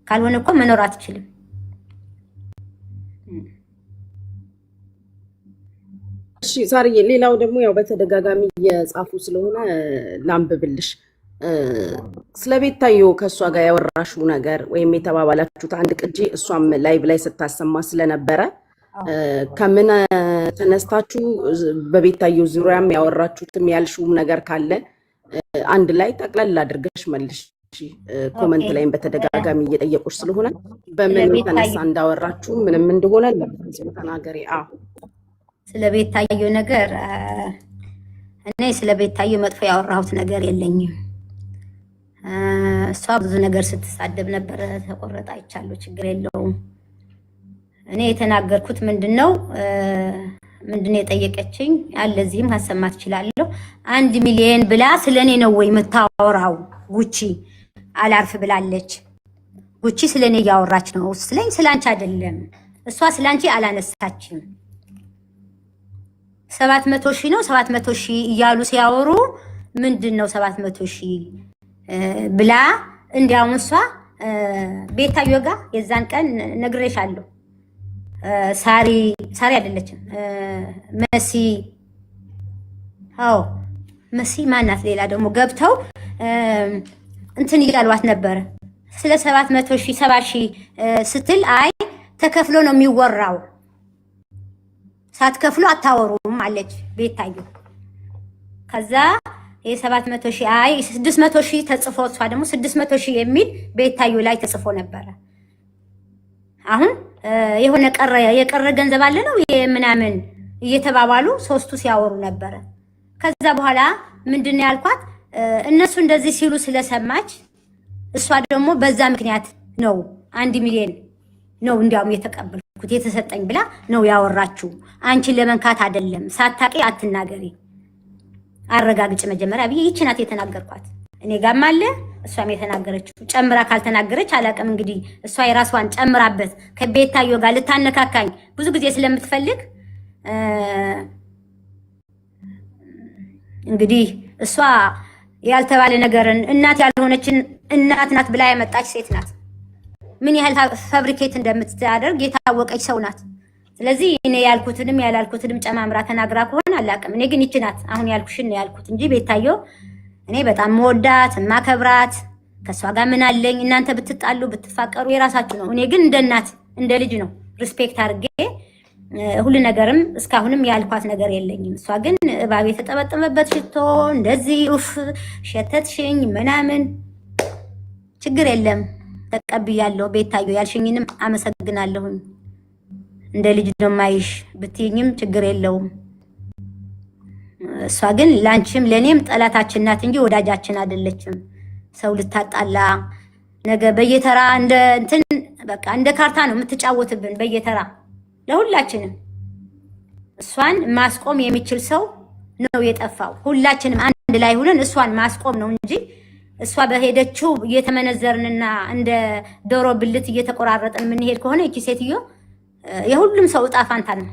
Speaker 1: ካልሆነ እኮ መኖር አትችልም።
Speaker 2: እሺ ሳርዬ፣ ሌላው ደግሞ ያው በተደጋጋሚ እየጻፉ ስለሆነ ላንብብልሽ። ስለ ቤታዮ ከእሷ ጋር ያወራሽው ነገር ወይም የተባባላችሁት አንድ ቅጂ እሷም ላይቭ ላይ ስታሰማ ስለነበረ ከምን ተነስታችሁ በቤታዮ ዙሪያም ያወራችሁትም ያልሽውም ነገር ካለ አንድ ላይ ጠቅላላ አድርገሽ መልሽ። ኮመንት ላይም በተደጋጋሚ እየጠየቁሽ ስለሆነ በምን ተነሳ እንዳወራችሁ ምንም እንደሆነ ለዚህ ተናገሪ።
Speaker 1: ስለ ቤታዮ ነገር እኔ ስለ ቤታዮ መጥፎ ያወራሁት ነገር የለኝም። እሷ ብዙ ነገር ስትሳደብ ነበር። ተቆረጣ አይቻለሁ፣ ችግር የለውም። እኔ የተናገርኩት ምንድነው የጠየቀችኝ አለዚህም ሀሰማት እችላለሁ። 1 ሚሊዮን ብላ ስለኔ ነው ወይ የምታወራው? ጉቺ አላርፍ ብላለች። ጉቺ ስለኔ እያወራች ነው ስለኝ፣ ስላንቺ አይደለም። እሷ ስላንቺ አላነሳችም። 700 ሺህ ነው 700 ሺህ እያሉ ሲያወሩ ምንድነው 700 ሺህ ብላ እንዲያውም እሷ ቤታዮ ጋር የዛን ቀን ነግሬሻለሁ። ሳሪ አይደለችም መሲ፣ መሲ ማናት? ሌላ ደግሞ ገብተው እንትን ይላልዋት ነበረ ስለ 700 ሺህ 70 ሺህ ስትል አይ ተከፍሎ ነው የሚወራው፣ ሳትከፍሉ አታወሩም አለች ቤታዮ። ከዛ የ700 ሺህ አይ 600 ሺህ ተጽፎ እሷ ደግሞ 600 ሺህ የሚል ቤታዮ ላይ ተጽፎ ነበረ። አሁን የሆነ የቀረ ገንዘብ አለ ነው ምናምን እየተባባሉ ሶስቱ ሲያወሩ ነበረ። ከዛ በኋላ ምንድነው ያልኳት እነሱ እንደዚህ ሲሉ ስለሰማች እሷ ደግሞ በዛ ምክንያት ነው 1 ሚሊዮን ነው እንዲያውም የተቀበልኩት የተሰጠኝ ብላ ነው ያወራችሁ። አንቺን ለመንካት አይደለም፣ ሳታቂ አትናገሪ፣ አረጋግጭ መጀመሪያ ብዬ ይቺ ናት የተናገርኳት። እኔ ጋርም አለ እሷም የተናገረችው ጨምራ ካልተናገረች አላውቅም። እንግዲህ እሷ የራስዋን ጨምራበት ከቤታዮ ጋር ልታነካካኝ ብዙ ጊዜ ስለምትፈልግ እንግዲህ እሷ ያልተባለ ነገርን እናት ያልሆነችን እናት ናት ብላ ያመጣች ሴት ናት። ምን ያህል ፋብሪኬት እንደምትያደርግ የታወቀች ሰው ናት። ስለዚህ እኔ ያልኩትንም ያላልኩትንም ጨማምራ ተናግራ ከሆነ አላውቅም። እኔ ግን ይቺ ናት አሁን ያልኩሽን ያልኩት እንጂ ቤታዮ እኔ በጣም መወዳት ማከብራት፣ ከሷ ጋር ምን አለኝ? እናንተ ብትጣሉ ብትፋቀሩ የራሳችሁ ነው። እኔ ግን እንደ እናት እንደ ልጅ ነው ሪስፔክት አድርጌ ሁሉ ነገርም እስካሁንም ያልኳት ነገር የለኝም። እሷ ግን እባብ የተጠበጠበበት ሽቶ እንደዚህ ኡፍ ሸተትሽኝ ምናምን ችግር የለም ተቀብያለሁ። ቤታዮ ያልሽኝንም አመሰግናለሁኝ። እንደ ልጅ ነው ማይሽ ብትይኝም ችግር የለውም። እሷ ግን ላንቺም ለኔም ጠላታችን ናት እንጂ ወዳጃችን አይደለችም። ሰው ልታጣላ ነገ በየተራ እንደ እንትን በቃ እንደ ካርታ ነው የምትጫወትብን በየተራ ለሁላችንም። እሷን ማስቆም የሚችል ሰው ነው የጠፋው። ሁላችንም አንድ ላይ ሆነን እሷን ማስቆም ነው እንጂ እሷ በሄደችው እየተመነዘርንና እንደ ዶሮ ብልት እየተቆራረጥን የምንሄድ ከሆነ እቺ ሴትዮ የሁሉም ሰው እጣ ፋንታ ነው።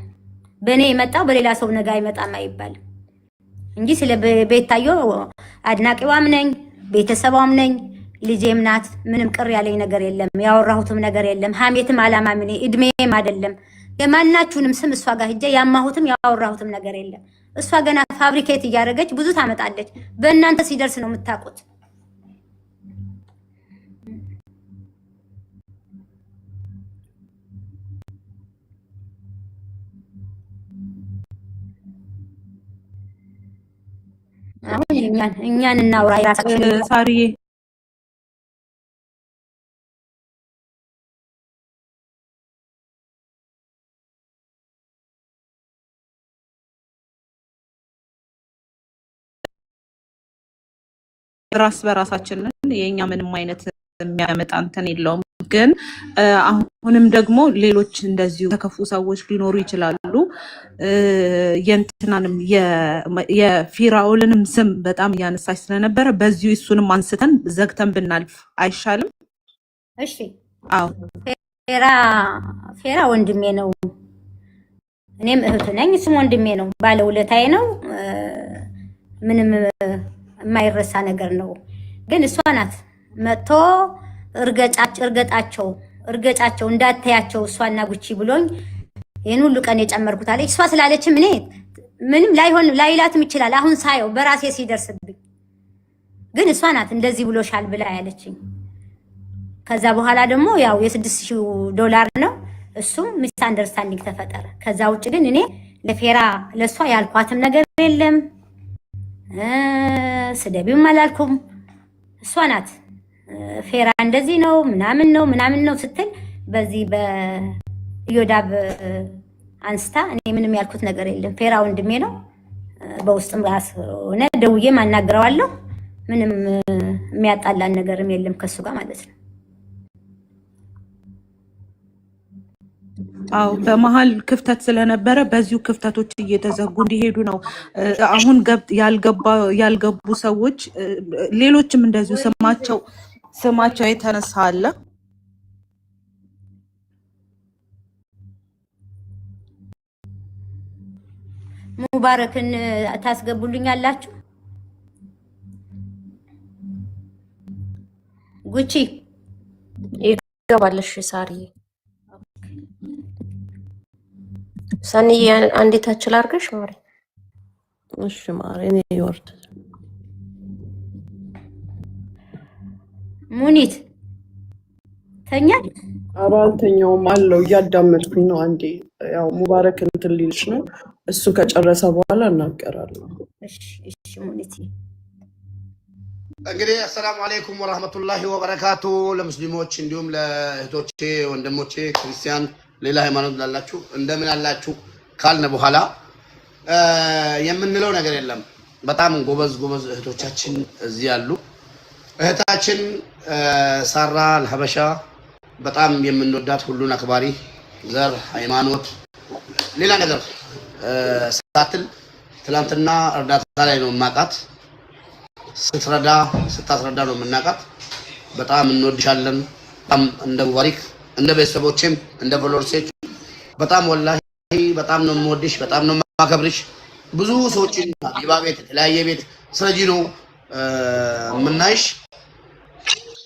Speaker 1: በእኔ የመጣው በሌላ ሰው ነገ አይመጣም አይባልም እንጂ ስለ ቤታዮ አድናቂዋም ነኝ፣ ቤተሰቧም ነኝ፣ ልጄም ናት። ምንም ቅር ያለኝ ነገር የለም። ያወራሁትም ነገር የለም። ሀሜትም አላማም እኔ እድሜም አይደለም። የማናችሁንም ስም እሷ ጋር ሂጄ ያማሁትም ያወራሁትም ነገር የለም። እሷ ገና ፋብሪኬት እያደረገች ብዙ ታመጣለች። በእናንተ ሲደርስ ነው የምታውቁት። አሁን እኛን እናውራ የራሳችን
Speaker 5: ሳሪዬ ራስ በራሳችንን የኛ ምንም አይነት የሚያመጣ እንትን የለውም። ግን አሁንም ደግሞ ሌሎች እንደዚሁ ተከፉ ሰዎች ሊኖሩ ይችላሉ። የእንትናንም የፊራኦልንም ስም በጣም እያነሳች ስለነበረ በዚሁ እሱንም አንስተን ዘግተን ብናልፍ አይሻልም?
Speaker 1: እሺ። አዎ ፌራ ወንድሜ ነው፣ እኔም እህቱ ነኝ። እሱም ወንድሜ ነው፣ ባለውለታዬ ነው። ምንም የማይረሳ ነገር ነው። ግን እሷ ናት መጥቶ እርገጫቸው እንዳታያቸው እሷና ጉቺ ብሎኝ ይህን ሁሉ ቀን የጨመርኩት አለች። እሷ ስላለችም እኔ ምንም ላይላትም ይችላል። አሁን ሳየው በራሴ ሲደርስብኝ ግን እሷ ናት እንደዚህ ብሎሻል ብላ ያለችኝ። ከዛ በኋላ ደግሞ ያው $6000 ነው እሱም ሚስ አንደርስታንዲንግ ተፈጠረ። ከዛ ውጭ ግን እኔ ለፌራ ለሷ ያልኳትም ነገር የለም፣ ስደቢም አላልኩም። እሷ ናት ፌራ እንደዚህ ነው ምናምን ነው ስትል በዚህ በዮዳብ አንስታ እኔ ምንም ያልኩት ነገር የለም። ፌራ ወንድሜ ነው። በውስጥም ራስ ሆነ ደውዬ ማናገረዋለሁ። ምንም የሚያጣላን ነገርም የለም ከሱ ጋር ማለት ነው።
Speaker 5: አው በመሃል ክፍተት ስለነበረ በዚሁ ክፍተቶች እየተዘጉ እንዲሄዱ ነው። አሁን ያልገቡ ሰዎች ሌሎችም እንደዚሁ ስማቸው የተነሳ አለ።
Speaker 1: ሙባረክን ታስገቡልኛላችሁ? ጉቺ
Speaker 6: ይገባለሽ ሳሪ ሰንዬ አንዴ ታችል አድርገሽ ማሪ።
Speaker 7: እሺ ማሪ እኔ ይወርድ
Speaker 1: ሙኒት ተኛ።
Speaker 2: ኧረ አልተኛውም አለው እያዳመጥኩኝ ነው። አንዴ ያው ሙባረክ እንትን ሊልሽ ነው። እሱ ከጨረሰ በኋላ እናገራለሁ።
Speaker 1: እሺ ሙኒት
Speaker 8: እንግዲህ አሰላሙ አለይኩም ወራህመቱላሂ ወበረካቱ ለሙስሊሞች እንዲሁም ለእህቶቼ ወንድሞቼ ክርስቲያን ሌላ ሃይማኖት ላላችሁ እንደምን አላችሁ ካልን በኋላ የምንለው ነገር የለም። በጣም ጎበዝ እህቶቻችን እዚህ ያሉ እህታችን ሳራ አልሀበሻ በጣም የምንወዳት ሁሉን አክባሪ ዘር ሃይማኖት ሌላ ነገር ሳትል ትላንትና እርዳታ ላይ ነው ማቃት ስታስረዳ ነው የምናውቃት። በጣም እንወድሻለን። በጣም እንደ ሙባሪክ እንደ ቤተሰቦችም እንደ ፎሎወርሴች በጣም ወላሂ በጣም ነው የምወድሽ፣ በጣም ነው የማከብርሽ። ብዙ ሰዎችን ይባ ቤት የተለያየ ቤት ስለዚህ ነው የምናይሽ።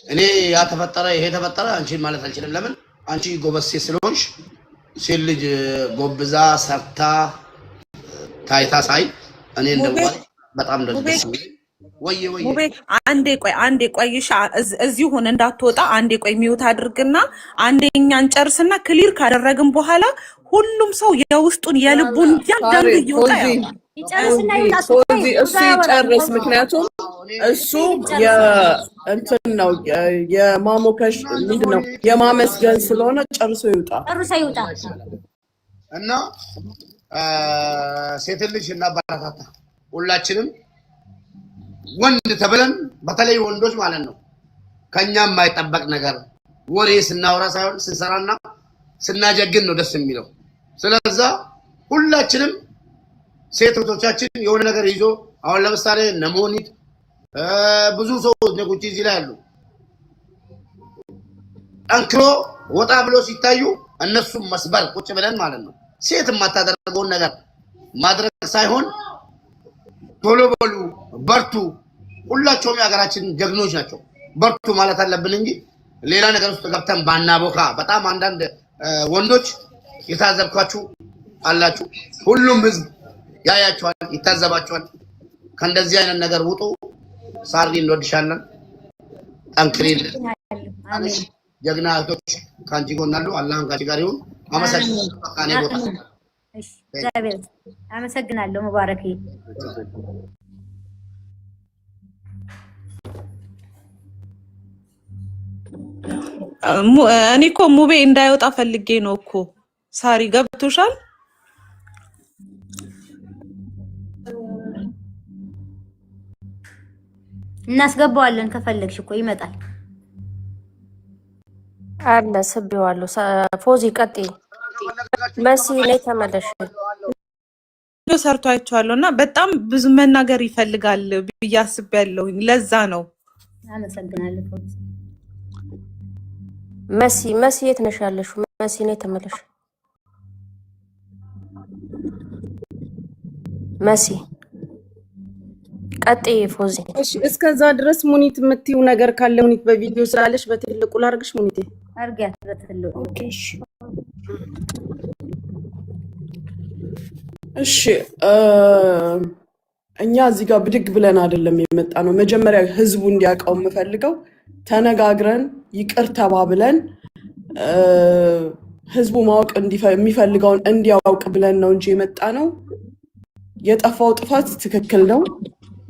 Speaker 8: እኔ ያ ተፈጠረ ይሄ ተፈጠረ አንቺን ማለት አልችልም። ለምን አንቺ ጎበዝ ሴት ስለሆንሽ ሴት ልጅ ጎብዛ ሰርታ ታይታ ሳይ እኔ እንደው በጣም ደስ
Speaker 5: ሙቤ አንዴ ቆይሽ እዚሁ ሆነ እንዳትወጣ አንዴ ቆይ ሚውት አድርግና አንዴኛን ጨርስና ክሊር ካደረግን በኋላ ሁሉም ሰው የውስጡን የልቡን ያንዳንዱ ይወጣ
Speaker 1: ይጨርስና
Speaker 2: እሱ ይጨርስ። ምክንያቱም እሱ የእንትን ነው የማሞከሽ ምንድነው የማመስገን ስለሆነ ጨርሶ ይውጣ
Speaker 8: እና ሴት ልጅ እናበረታታ ሁላችንም ወንድ ተብለን በተለይ ወንዶች ማለት ነው ከኛም የማይጠበቅ ነገር ወሬ ስናወራ ሳይሆን ስንሰራና ስናጀግን ነው ደስ የሚለው። ስለዚህ ሁላችንም ሴቶቻችን የሆነ ነገር ይዞ አሁን ለምሳሌ ነሞኒት ብዙ ሰው ነጉጪ እዚህ ላይ ያሉ ጠንክሮ ወጣ ብሎ ሲታዩ እነሱም መስበር ቁጭ ብለን ማለት ነው ሴት የማታደርገውን ነገር ማድረግ ሳይሆን ቶሎ በሉ በርቱ። ሁላቸውም የሀገራችን ጀግኖች ናቸው። በርቱ ማለት አለብን እንጂ ሌላ ነገር ውስጥ ገብተን ባናቦካ። በጣም አንዳንድ ወንዶች የታዘብኳችሁ አላችሁ። ሁሉም ህዝብ ያያችኋል፣ ይታዘባችኋል። ከእንደዚህ አይነት ነገር ውጡ። ሳሪ እንወድሻለን። ጠንክሪልን። ጀግና እህቶች ከአንቺ ጎን አሉ። አላህ ከአንቺ ጋር ይሁን።
Speaker 1: አመሰግናለሁ ሙባረክ።
Speaker 5: እኔ እኮ ሙቤ እንዳይወጣ ፈልጌ ነው እኮ። ሳሪ ገብቶሻል?
Speaker 1: እናስገባዋለን ከፈለግሽ እኮ ይመጣል
Speaker 6: አለ ስብዋለሁ። ፎዚ ቀጥይ። መሲ ላይ ተመለሽ
Speaker 5: ሰርቶ አይቼዋለሁ እና በጣም ብዙ መናገር ይፈልጋል ብዬ አስቤያለሁኝ። ለዛ ነው።
Speaker 1: አመሰግናለሁ ፎዚ።
Speaker 6: መሲ የት ነሽ ያለሽው? መሲ ላይ ተመለሽ። መሲ ቀጥይ ፎዚ።
Speaker 2: እሺ እስከዛ ድረስ ሙኒት የምትይው ነገር ካለ ሙኒት በቪዲዮ ስላለሽ በትልቁ ላርግሽ ሙኒት
Speaker 1: አርጋት በትልቁ።
Speaker 6: ኦኬ እሺ
Speaker 7: እሺ እኛ እዚህ ጋር ብድግ ብለን አይደለም የመጣ ነው። መጀመሪያ ህዝቡ እንዲያውቀው የምፈልገው ተነጋግረን ይቅር ተባብለን ህዝቡ ማወቅ የሚፈልገውን እንዲያውቅ ብለን ነው እንጂ የመጣ ነው። የጠፋው ጥፋት ትክክል ነው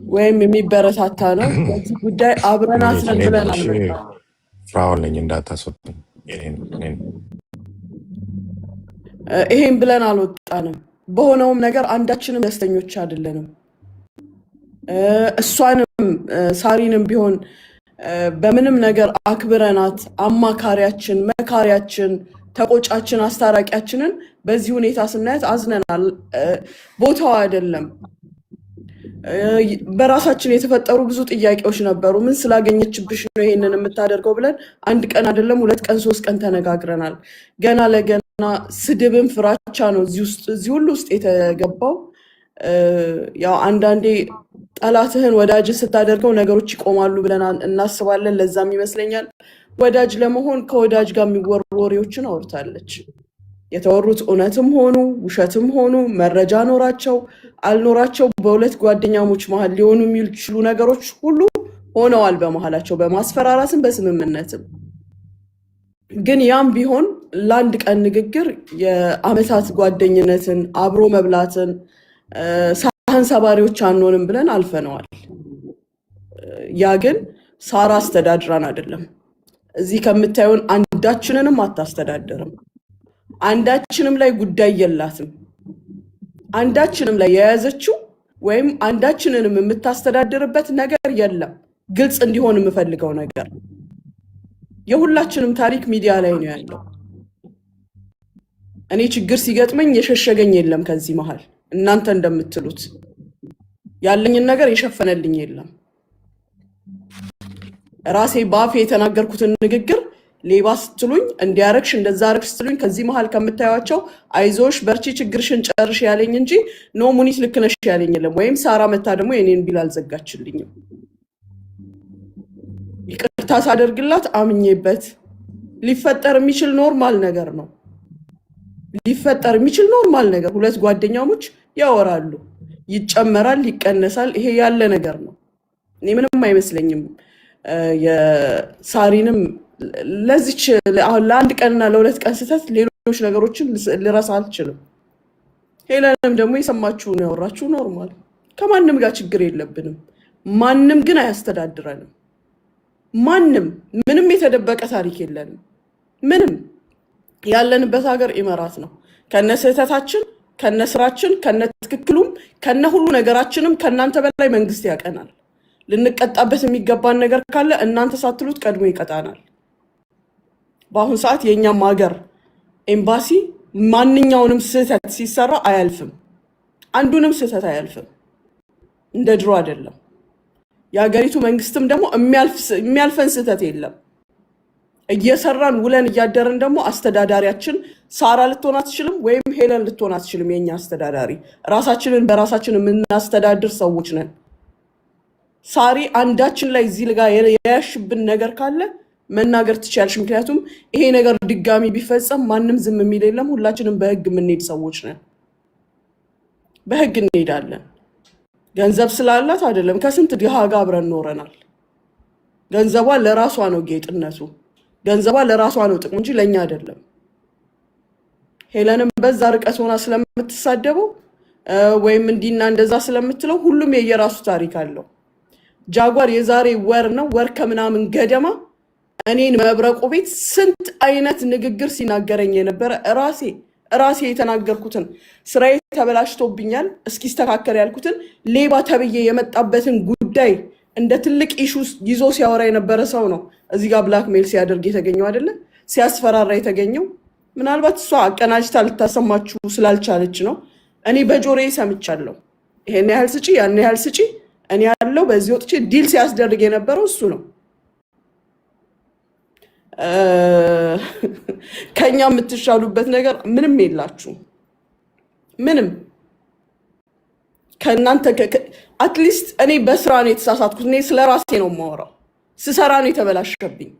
Speaker 7: ወይም የሚበረታታ ነው። በዚህ ጉዳይ አብረን አስረን ብለን አልመጣም።
Speaker 9: ፍራውን ነኝ እንዳታስወጡኝ።
Speaker 7: ይሄን ብለን አልወጣንም። በሆነውም ነገር አንዳችንም ደስተኞች አይደለንም። እሷንም ሳሪንም ቢሆን በምንም ነገር አክብረናት አማካሪያችን፣ መካሪያችን፣ ተቆጫችን፣ አስታራቂያችንን በዚህ ሁኔታ ስናያት አዝነናል። ቦታው አይደለም። በራሳችን የተፈጠሩ ብዙ ጥያቄዎች ነበሩ። ምን ስላገኘችብሽ ነው ይሄንን የምታደርገው ብለን አንድ ቀን አይደለም 2 ቀን 3 ቀን ተነጋግረናል። ገና ለገና ስድብን ፍራቻ ነው እዚህ ሁሉ ውስጥ የተገባው። ያው አንዳንዴ ጠላትህን ወዳጅ ስታደርገው ነገሮች ይቆማሉ ብለን እናስባለን። ለዛም ይመስለኛል ወዳጅ ለመሆን ከወዳጅ ጋር የሚወሩ ወሬዎችን አውርታለች። የተወሩት እውነትም ሆኑ ውሸትም ሆኑ መረጃ ኖራቸው አልኖራቸው በሁለት ጓደኛሞች መሀል ሊሆኑ የሚችሉ ነገሮች ሁሉ ሆነዋል በመሀላቸው በማስፈራራትም በስምምነትም። ግን ያም ቢሆን ለአንድ ቀን ንግግር የአመታት ጓደኝነትን አብሮ መብላትን ሳህን ሰባሪዎች አንሆንም ብለን አልፈነዋል። ያ ግን ሳራ አስተዳድራን አይደለም። እዚህ ከምታዩን አንዳችንንም አታስተዳድርም። አንዳችንም ላይ ጉዳይ የላትም። አንዳችንም ላይ የያዘችው ወይም አንዳችንንም የምታስተዳድርበት ነገር የለም። ግልጽ እንዲሆን የምፈልገው ነገር የሁላችንም ታሪክ ሚዲያ ላይ ነው ያለው። እኔ ችግር ሲገጥመኝ የሸሸገኝ የለም ከዚህ መሃል። እናንተ እንደምትሉት ያለኝን ነገር የሸፈነልኝ የለም። ራሴ ባፌ የተናገርኩትን ንግግር ሌባ ስትሉኝ እንዲያረግሽ እንደዛ አረግሽ ስትሉኝ ከዚህ መሃል ከምታዩቸው አይዞሽ በርቺ ችግርሽን ጨርሽ ያለኝ እንጂ ኖ ሙኒት ልክ ነሽ ያለኝ የለም። ወይም ሳራ መታ ደግሞ የኔን ቢል አልዘጋችልኝም። ይቅርታ ሳደርግላት አምኜበት ሊፈጠር የሚችል ኖርማል ነገር ነው። ሊፈጠር የሚችል ኖርማል ነገር፣ ሁለት ጓደኛሞች ያወራሉ፣ ይጨመራል፣ ይቀነሳል። ይሄ ያለ ነገር ነው። እኔ ምንም አይመስለኝም። የሳሪንም ለዚች ለአንድ ቀንና ለ2 ቀን ስህተት ሌሎች ነገሮችን ልረሳ አልችልም። ሄለንም ደግሞ የሰማችሁን ያወራችሁ ኖርማል። ከማንም ጋር ችግር የለብንም። ማንም ግን አያስተዳድረንም። ማንም ምንም የተደበቀ ታሪክ የለንም። ምንም ያለንበት ሀገር ኢመራት ነው። ከነ ስህተታችን፣ ከነ ስራችን፣ ከነ ትክክሉም፣ ከነ ሁሉ ነገራችንም ከእናንተ በላይ መንግስት ያቀናል። ልንቀጣበት የሚገባን ነገር ካለ እናንተ ሳትሉት ቀድሞ ይቀጣናል። በአሁን ሰዓት የእኛም ሀገር ኤምባሲ ማንኛውንም ስህተት ሲሰራ አያልፍም። አንዱንም ስህተት አያልፍም። እንደ ድሮ አይደለም። የሀገሪቱ መንግስትም ደግሞ የሚያልፈን ስህተት የለም። እየሰራን ውለን እያደረን ደግሞ አስተዳዳሪያችን ሳራ ልትሆን አትችልም፣ ወይም ሄለን ልትሆን አትችልም። የኛ አስተዳዳሪ ራሳችንን በራሳችን የምናስተዳድር ሰዎች ነን። ሳሪ አንዳችን ላይ እዚህ ጋር የያሽብን ነገር ካለ መናገር ትችያለሽ። ምክንያቱም ይሄ ነገር ድጋሚ ቢፈጸም ማንም ዝም የሚል የለም። ሁላችንም በህግ የምንሄድ ሰዎች ነን። በህግ እንሄዳለን። ገንዘብ ስላላት አይደለም። ከስንት ድሃ ጋር አብረን ኖረናል። ገንዘቧ ለራሷ ነው ጌጥነቱ። ገንዘቧ ለራሷ ነው ጥቅሙ እንጂ ለኛ አይደለም። ሄለንም በዛ ርቀት ሆና ስለምትሳደበው ወይም እንዲና እንደዛ ስለምትለው ሁሉም የየራሱ ታሪክ አለው። ጃጓር የዛሬ ወር ከምናምን ገደማ እኔን መብረቁ ቤት ስንት አይነት ንግግር ሲናገረኝ የነበረ ራሴ የተናገርኩትን ስራዬ ተበላሽቶብኛል እስኪስተካከል ያልኩትን ሌባ ተብዬ የመጣበትን ጉዳይ እንደ ትልቅ ኢሹ ይዞ ሲያወራ የነበረ ሰው ነው እዚህ ጋር ብላክ ሜል ሲያደርግ የተገኘው አይደለ? ሲያስፈራራ የተገኘው ምናልባት እሷ አቀናጅታ ልታሰማችሁ ስላልቻለች ነው። እኔ በጆሮዬ ሰምቻለሁ። ይሄን ያህል ስጪ፣ ያን ያህል ስጪ፣ እኔ ያለው በዚህ ወጥቼ ዲል ሲያስደርግ የነበረው እሱ ነው። ከኛ የምትሻሉበት ነገር ምንም የላችሁ። ምንም ከእናንተ አትሊስት እኔ በስራ ነው የተሳሳትኩት። እኔ ስለ ራሴ ነው የማወራው። ስሰራ ነው የተበላሸብኝ።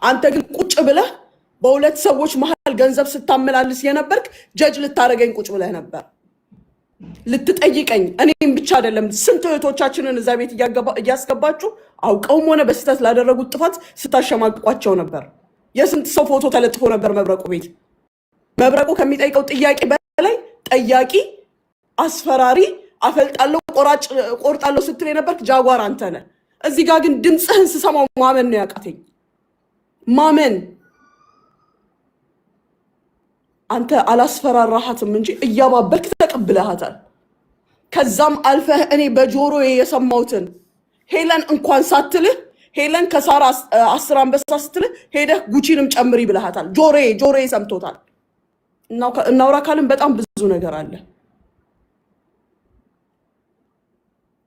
Speaker 7: አንተ ግን ቁጭ ብለህ በሁለት ሰዎች መሀል ገንዘብ ስታመላልስ የነበርክ ጀጅ ልታረገኝ ቁጭ ብለህ ነበር ልትጠይቀኝ። እኔም ብቻ አይደለም ስንት እህቶቻችንን እዛ ቤት እያስገባችሁ አውቀውም ሆነ በስህተት ላደረጉት ጥፋት ስታሸማቅቋቸው ነበር። የስንት ሰው ፎቶ ተለጥፎ ነበር መብረቁ ቤት። መብረቁ ከሚጠይቀው ጥያቄ በላይ ጠያቂ፣ አስፈራሪ፣ አፈልጣለሁ ቆርጣለሁ ስትል የነበርክ ጃጓር አንተ ነህ። እዚህ ጋር ግን ድምፅህን ስሰማው ማመን ነው ያቃተኝ። ማመን አንተ አላስፈራራሃትም እንጂ እያባበልክ ተቀብለሃታል። ከዛም አልፈህ እኔ በጆሮዬ የሰማሁትን ሄለን እንኳን ሳትልህ ሄለን ከሳራ 10 አንበሳ ስትልህ ሄደህ ጉቺንም ጨምሪ ብለሃታል። ጆሮዬ ሰምቶታል። እናውራ ካልን በጣም ብዙ ነገር አለ።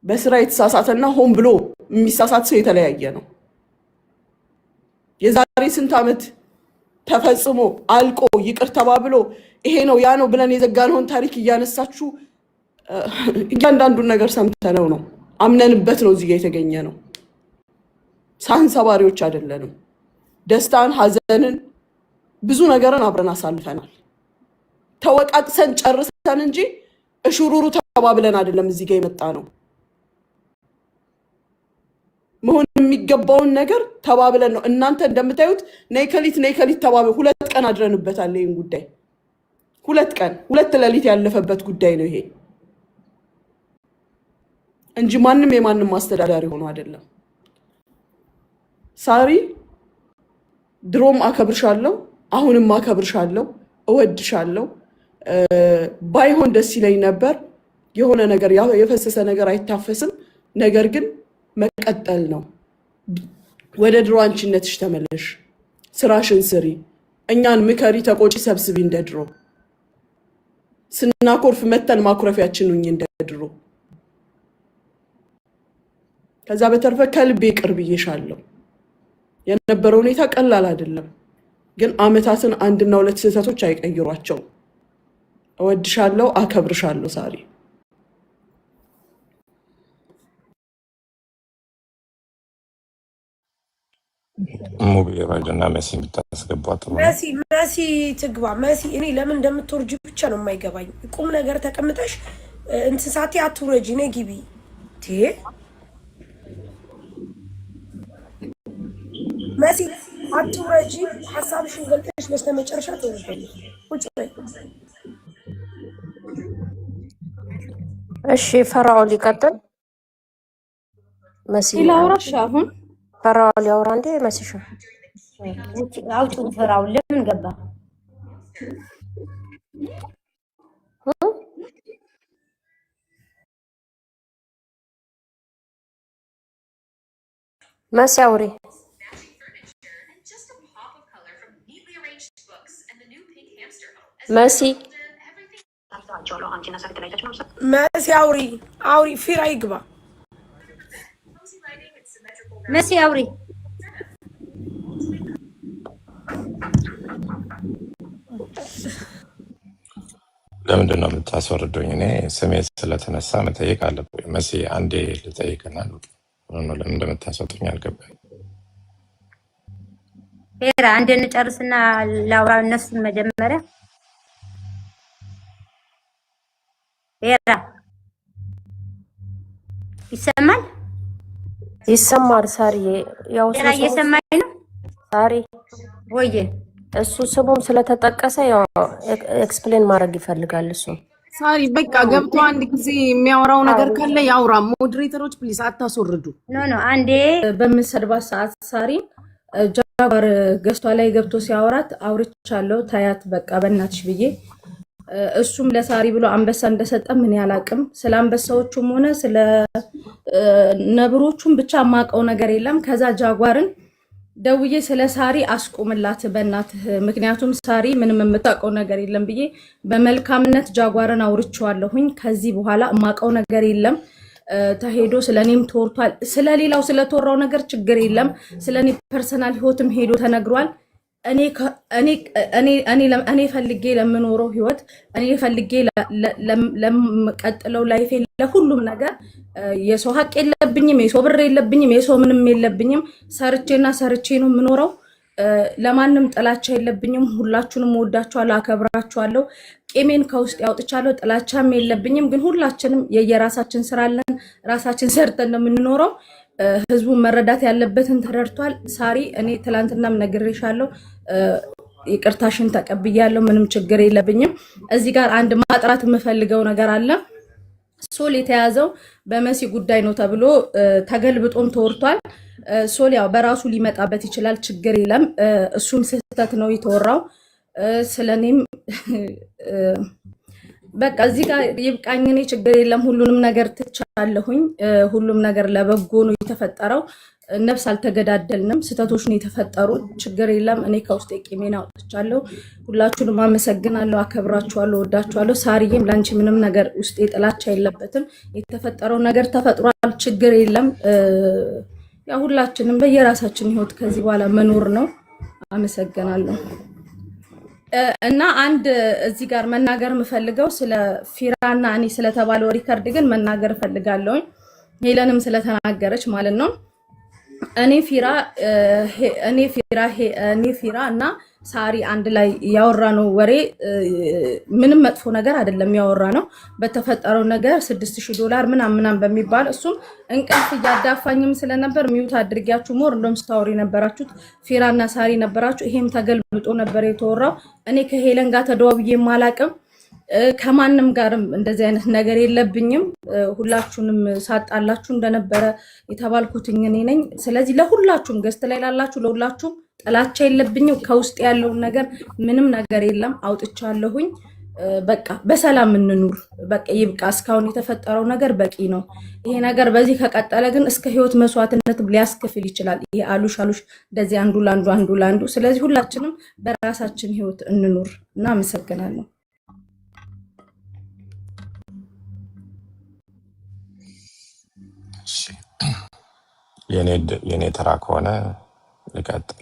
Speaker 7: በስራ የተሳሳተና ሆን ብሎ የሚሳሳት ሰው የተለያየ ነው። የዛሬ ስንት ዓመት ተፈጽሞ አልቆ ይቅር ተባብሎ ይሄ ነው ያ ነው ብለን የዘጋነውን ታሪክ እያነሳችሁ እያንዳንዱን ነገር ሰምተነው ነው አምነንበት ነው እዚህ ጋር የተገኘ ነው። ሳንሰባሪዎች አይደለንም። ደስታን፣ ሀዘንን፣ ብዙ ነገርን አብረን አሳልፈናል። ተወቃቅሰን ጨርሰን እንጂ እሽሩሩ ተባብለን አይደለም እዚህ ጋር የመጣ ነው። መሆን የሚገባውን ነገር ተባብለን ነው። እናንተ እንደምታዩት ነይከሊት ተባብለን 2 ቀን አድረንበታል። ይሄን ጉዳይ 2 ቀን 2 ሌሊት ያለፈበት ጉዳይ ነው ይሄ እንጂ ማንም የማንም ማስተዳዳሪ ሆኖ አይደለም። ሳሪ ድሮም አከብርሻለሁ፣ አሁንም አከብርሻለሁ፣ እወድሻለሁ። ባይሆን ደስ ይለኝ ነበር። የሆነ ነገር የፈሰሰ ነገር አይታፈስም። ነገር ግን መቀጠል ነው። ወደ ድሮ አንቺነትሽ ተመለሽ፣ ስራሽን ስሪ፣ እኛን ምከሪ፣ ተቆጪ፣ ሰብስቢ። እንደ ድሮ ስናኮርፍ መተን ማኩረፊያችን ሁኚ እንደ ድሮ። ከዛ በተረፈ ከልቤ ቅርብ ብዬሻለሁ። የነበረው ሁኔታ ቀላል አይደለም፣ ግን አመታትን 1 እና 2 ስህተቶች አይቀይሯቸው። እወድሻለሁ፣ አከብርሻለሁ ሳሪ።
Speaker 9: ሙቢራጅና መሲ ብታስገቧት
Speaker 10: መሲ ትግባ። መሲ እኔ ለምን እንደምትወርጂ ብቻ ነው የማይገባኝ። ቁም ነገር ተቀምጠሽ እንስሳቴ አትውረጂ፣ ነይ ግቢ። መሲ አትውረጂ፣ ሀሳብሽን ገልጠሽ በስተመጨረሻ ትወርጃለሽ። ቁጭ በይ።
Speaker 6: እሺ ፈራኦል ይቀጥል። መሲ
Speaker 1: ላውራሽ አሁን
Speaker 6: ፈራኦል ያውራ እንዴ? መስሽ
Speaker 1: አውጡ። ፈራኦል ለምን ገባ?
Speaker 6: መሲ አውሪ። መሲ
Speaker 10: አውሪ። ፊራ ይግባ።
Speaker 1: መሲ አውሪ።
Speaker 9: ለምንድን ነው የምታስወርዱኝ? እኔ ስሜ ስለተነሳ መጠየቅ አለብኝ። መሲ አንዴ ልጠይቅና ለምን እንደምታስወጡኝ አልገባኝ።
Speaker 1: ሄራ አንዴ እንጨርስና ላውራ እነሱን መጀመሪያ። ሄራ ይሰማል?
Speaker 6: ይሰማል። ሳሪ ያው
Speaker 1: ሄራ እየሰማኝ ነው?
Speaker 6: ሳሪ
Speaker 1: ወይዬ
Speaker 6: እሱ ስሙም ስለተጠቀሰ ያው ኤክስፕሌን ማድረግ ይፈልጋል እሱ።
Speaker 2: ሳሪ በቃ ገብቶ አንድ ጊዜ የሚያወራው ነገር ካለ ያውራ። ሞዴሬተሮች ፕሊስ አታስወርዱ።
Speaker 1: ኖ አንዴ
Speaker 11: በምሰድባት ሰዓት ሳሪ ጃጓር ገዝቷ ላይ ገብቶ ሲያወራት አውርቻለሁ ታያት በቃ በእናትሽ ብዬ እሱም ለሳሪ ብሎ አንበሳ እንደሰጠ ምን ያላቅም። ስለ አንበሳዎቹም ሆነ ስለ ነብሮቹም ብቻ ማቀው ነገር የለም። ከዛ ጃጓርን ደውዬ ስለ ሳሪ አስቆምላት በእናትህ፣ ምክንያቱም ሳሪ ምንም የምታውቀው ነገር የለም ብዬ በመልካምነት ጃጓርን አውርቼዋለሁኝ። ከዚህ በኋላ የማውቀው ነገር የለም። ተሄዶ ስለኔም ተወርቷል። ስለሌላው ስለተወራው ነገር ችግር የለም። ስለኔ ፐርሰናል ህይወትም ሄዶ ተነግሯል። እኔ ፈልጌ ለምኖረው ህይወት እኔ ፈልጌ ለምቀጥለው ላይፍ ለሁሉም ነገር የሰው ሀቅ የለብኝም፣ የሰው ብር የለብኝም፣ የሰው ምንም የለብኝም። ሰርቼና ሰርቼ ነው የምኖረው። ለማንም ጥላቻ የለብኝም። ሁላችሁንም ወዳችኋለሁ፣ አከብራችኋለሁ። ቂሜን ከውስጥ ያውጥቻለሁ። ጥላቻም የለብኝም። ግን ሁላችንም የየራሳችን ስራ አለን። ራሳችን ሰርተን ነው የምንኖረው። ህዝቡን መረዳት ያለበትን ተረድቷል። ሳሪ እኔ ትላንትናም ነግሬሻለሁ፣ ይቅርታሽን ተቀብያለሁ። ምንም ችግር የለብኝም። እዚህ ጋር አንድ ማጥራት የምፈልገው ነገር አለ። ሶል የተያዘው በመሲ ጉዳይ ነው ተብሎ ተገልብጦም ተወርቷል። ሶል ያው በራሱ ሊመጣበት ይችላል፣ ችግር የለም። እሱም ስህተት ነው የተወራው። ስለኔም በቃ እዚህ ጋር ይብቃኝ። እኔ ችግር የለም፣ ሁሉንም ነገር ትቻለሁኝ። ሁሉም ነገር ለበጎ ነው የተፈጠረው። ነፍስ አልተገዳደልንም፣ ስህተቶች ነው የተፈጠሩ። ችግር የለም። እኔ ከውስጥ ቂሜን አውጥቻለሁ። ሁላችሁንም አመሰግናለሁ፣ አከብራችኋለሁ፣ ወዳችኋለሁ። ሳሪዬም ለአንቺ ምንም ነገር ውስጥ ጥላቻ የለበትም። የተፈጠረው ነገር ተፈጥሯል፣ ችግር የለም። ያ ሁላችንም በየራሳችን ህይወት ከዚህ በኋላ መኖር ነው። አመሰግናለሁ። እና አንድ እዚህ ጋር መናገር የምፈልገው ስለ ፊራና እኔ ስለተባለው ሪከርድ ግን መናገር እፈልጋለሁ። ሄለንም ስለተናገረች ማለት ነው። እኔ ፊራ እና ሳሪ አንድ ላይ ያወራነው ወሬ ምንም መጥፎ ነገር አይደለም። ያወራነው በተፈጠረው ነገር $6000 ምናምን በሚባል እሱም እንቅልፍ እያዳፋኝም ስለነበር ሚውት አድርጊያችሁ ሞር እንደም ስታወሪ ነበራችሁት ፊራና ሳሪ ነበራችሁ። ይሄም ተገልብጦ ነበር የተወራው። እኔ ከሄለን ጋር ተደዋውዬ ማላቅም ከማንም ጋርም እንደዚህ አይነት ነገር የለብኝም። ሁላችሁንም ሳጣላችሁ እንደነበረ የተባልኩት እኔ ነኝ። ስለዚህ ለሁላችሁም ገስት ላይ ላላችሁ ለሁላችሁም ጥላቻ የለብኝም። ከውስጥ ያለውን ነገር ምንም ነገር የለም፣ አውጥቻለሁኝ። በቃ በሰላም እንኑር። በቃ ይብቃ። እስካሁን የተፈጠረው ነገር በቂ ነው። ይሄ ነገር በዚህ ከቀጠለ ግን እስከ ህይወት መስዋዕትነት ሊያስከፍል ይችላል። ይሄ አሉሽ እንደዚህ አንዱ ላንዱ። ስለዚህ ሁላችንም በራሳችን ህይወት እንኑር እና አመሰግናለሁ።
Speaker 9: የኔ ተራ ከሆነ ልቀጥል።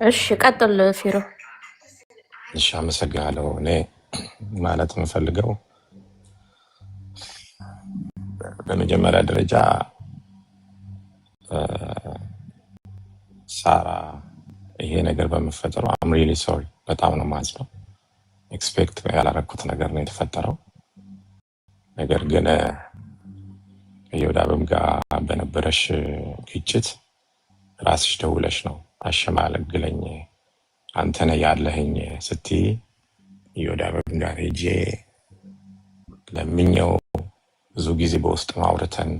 Speaker 6: እሺ ቀጥል ፊሮ።
Speaker 9: እሺ አመሰግናለሁ። እኔ ማለት የምፈልገው በመጀመሪያ ደረጃ ሳራ ይሄ ነገር በመፈጠሩ አም ሪሊ ሶሪ፣ በጣም ነው የማዝነው። ኤክስፔክት ያላረኩት ነገር ነው የተፈጠረው። ነገር ግን ከዮዳብም ጋር በነበረሽ ግጭት ራስሽ ደውለሽ ነው አሸማለግለኝ አንተ ነህ ያለህኝ ስትይ ዮዳብም ጋር ሄጄ ለምኜው ብዙ ጊዜ በውስጥ ማውረተን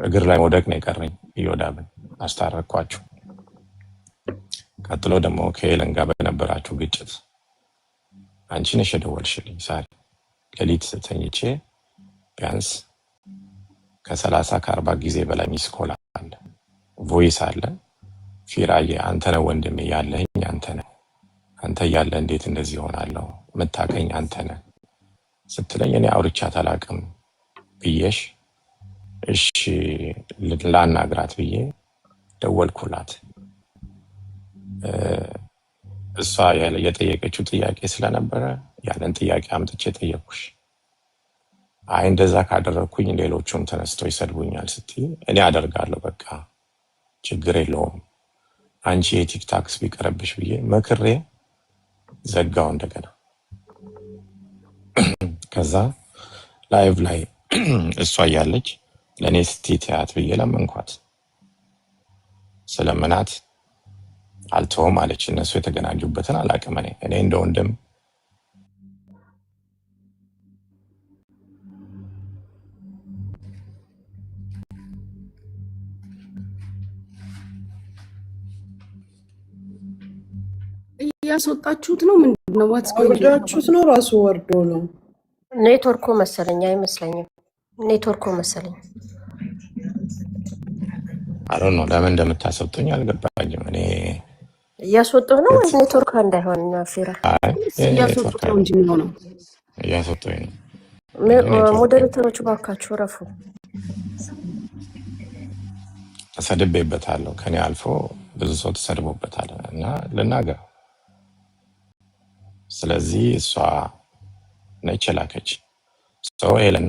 Speaker 9: እግር ላይ መውደቅ ነው የቀረኝ። ዮዳብን አስታረኳችሁ። ቀጥሎ ደግሞ ከሄለን ጋር በነበራችሁ ግጭት አንቺ ነሽ የደወልሽልኝ ሳሪ። ሌሊት ተኝቼ ቢያንስ ከ30-40 ጊዜ በላይ ሚስ ኮል አለ፣ ቮይስ አለ። ፊራዬ አንተ ነህ ወንድሜ ያለህኝ አንተ ነህ፣ አንተ ያለ እንዴት እንደዚህ ሆናለሁ፣ የምታቀኝ አንተ ነህ ስትለኝ እኔ አውርቻት አላቅም ብዬሽ እሺ ላናግራት ብዬ ደወልኩላት። እሷ የጠየቀችው ጥያቄ ስለነበረ ያንን ጥያቄ አምጥቼ ጠየቅኩሽ። አይ እንደዛ ካደረግኩኝ ሌሎቹም ተነስተው ይሰድቡኛል ስትይ እኔ አደርጋለሁ በቃ ችግር የለውም አንቺ የቲክታክስ ቢቀርብሽ ብዬ መክሬ ዘጋው እንደገና። ከዛ ላይቭ ላይ እሷ እያለች ለእኔ ስትይ ብዬ ለመንኳት። ስለምናት አልተውም አለች። እነሱ የተገናኙበትን አላውቅም። እኔ እንደ ወንድም
Speaker 2: እያስወጣችሁት ነው። ምንድን ነው
Speaker 7: ወርዳችሁት ነው? ራሱ ወርዶ ነው።
Speaker 6: ኔትወርኩ መሰለኝ፣ አይመስለኝም። ኔትወርኩ መሰለኝ።
Speaker 9: አሮ ነው። ለምን እንደምታሰጡኝ አልገባኝም። እኔ
Speaker 6: እያስወጣሁ ነው ወይ ኔትወርክ እንዳይሆን ፊራ?
Speaker 2: እያስወጡት ነው እንጂ ነው
Speaker 9: እያስወጡኝ ነው።
Speaker 6: ሞዴሬተሮች ባካችሁ ረፉ።
Speaker 9: ተሰድቤበታለሁ። ከኔ አልፎ ብዙ ሰው ተሰድቦበታል እና ልናገር። ስለዚህ እሷ ነች የላከች ሰው ሄለን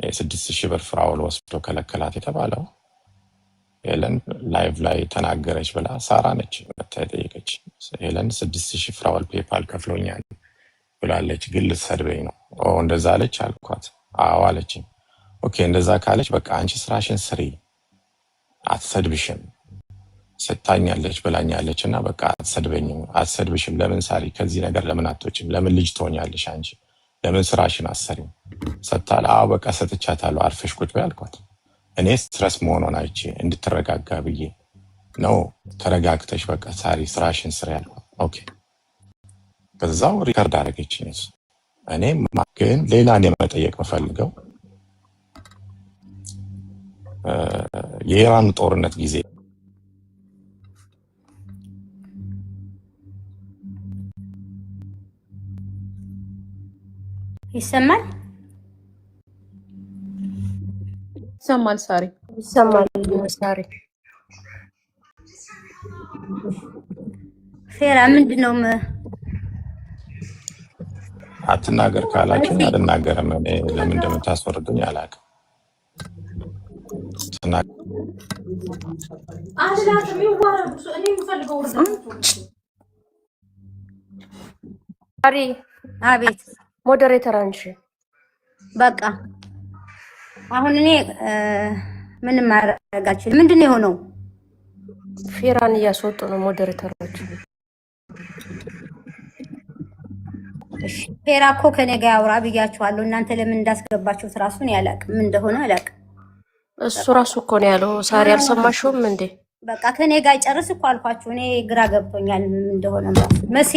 Speaker 9: የ6,000 ብር ፍራውል ወስዶ ከለከላት የተባለው ሄለን ላይቭ ላይ ተናገረች ብላ ሳራ ነች መታየት። ሄለን 6,000 ፍራውል ፔፓል ከፍሎኛል ብላለች፣ ግን ልትሰድበኝ ነው። እንደዛ አለች አልኳት። አዎ አለች። ኦኬ እንደዛ ካለች በቃ አንቺ ስራሽን ስሪ፣ አትሰድብሽም ስታኛለች ብላኛለች እና በቃ አትሰድብሽም። ለምን ሳሪ ከዚህ ነገር ለምን አትወጪም? ለምን ልጅ ትሆኛለሽ አንቺ? ለምን ስራሽን አሰሪም ሰጣላ? አዎ በቃ ሰጥቻታለሁ፣ አርፈሽ ቁጭ በይ አልኳት። እኔ ስትረስ መሆኑን አይቼ እንድትረጋጋ ብዬ ነው። ተረጋግተሽ በቃ ሳሪ ስራሽን ስሪ አልኳት። ኦኬ በዛው ሪከርድ አደረገችኝ። እኔም ግን ሌላ እኔ መጠየቅ መፈልገው የኢራን ጦርነት ጊዜ
Speaker 1: ይሰማል
Speaker 6: ሳሪ ይሰማል ሳሪ
Speaker 1: ፌራ ምንድነው?
Speaker 9: አትናገር ካላችሁ አልናገርም። እኔ ለምን እንደምታስወርዱኝ አላውቅም።
Speaker 1: አቤት
Speaker 6: ሞዴሬተር አንቺ
Speaker 1: በቃ አሁን እኔ ምንም ማረጋችሁ ምንድነው የሆነው?
Speaker 6: ፌራን እያስወጡ ነው ሞዴሬተሮች።
Speaker 1: ፌራ እኮ ከኔ ጋር ያውራ ብያችኋለሁ። እናንተ ለምን እንዳስገባችሁት ራሱን ያላቅ ምን እንደሆነ አላቅ።
Speaker 6: እሱ ራሱ እኮ ነው ያለው። ሳሪ አልሰማሽውም እንዴ?
Speaker 1: በቃ ከኔ ጋር ጨርስ እኮ አልኳችሁ። እኔ ግራ ገብቶኛል ምን እንደሆነ ማለት መሲ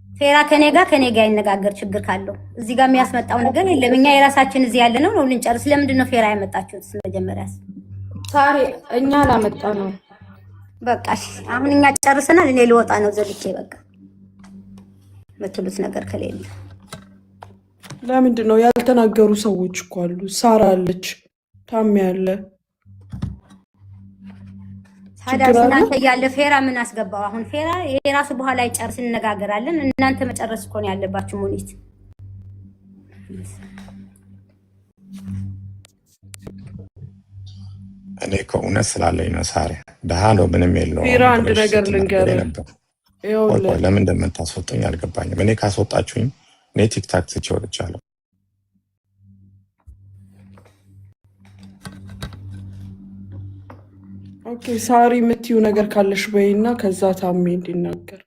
Speaker 1: ፌራ ከኔ ጋር ይነጋገር ችግር ካለው እዚህ ጋር የሚያስመጣው ነገር የለም። እኛ የራሳችን እዚህ ያለ ነው ልንጨርስ። ለምንድን ነው ፌራ ያመጣችሁት? መጀመሪያስ
Speaker 11: ሳሪ እኛ ላመጣ ነው።
Speaker 1: በቃ አሁን እኛ ጨርሰናል። እኔ ልወጣ ነው ዘልቼ በቃ መትሉት ነገር ከሌለ
Speaker 7: ለምንድን ነው ያልተናገሩ ሰዎች እኮ አሉ። ሳራ አለች፣ ታሚ ያለ
Speaker 1: ታዲያ እናንተ ያለ ፌራ ምን አስገባው? አሁን ፌራ የራሱ በኋላ ይጨርስ እንነጋገራለን። እናንተ መጨረስ እኮ ነው ያለባችሁ። ሙኒት
Speaker 9: እኔ ከእውነት ስላለኝ ነው። ሳሪ ደሃ ነው ምንም የለውም።
Speaker 7: ፌራ አንድ ነገር ልንገርህ፣
Speaker 9: ለምን እንደምታስወጡኝ አልገባኝም። እኔ ካስወጣችሁኝ እኔ ቲክታክ ትቼ ወጥቻለሁ።
Speaker 7: ኦኬ ሳሪ የምትይው ነገር ካለሽ በይና ከዛ ታሜ እንዲናገር።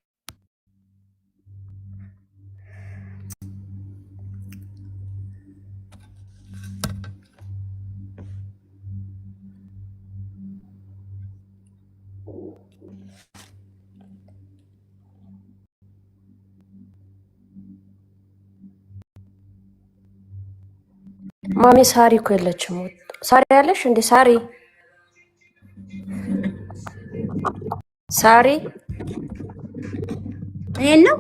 Speaker 6: ማሚ ሳሪ እኮ የለችም። ሳሪ ያለሽ እንዴ? ሳሪ
Speaker 1: ይሄን ነው?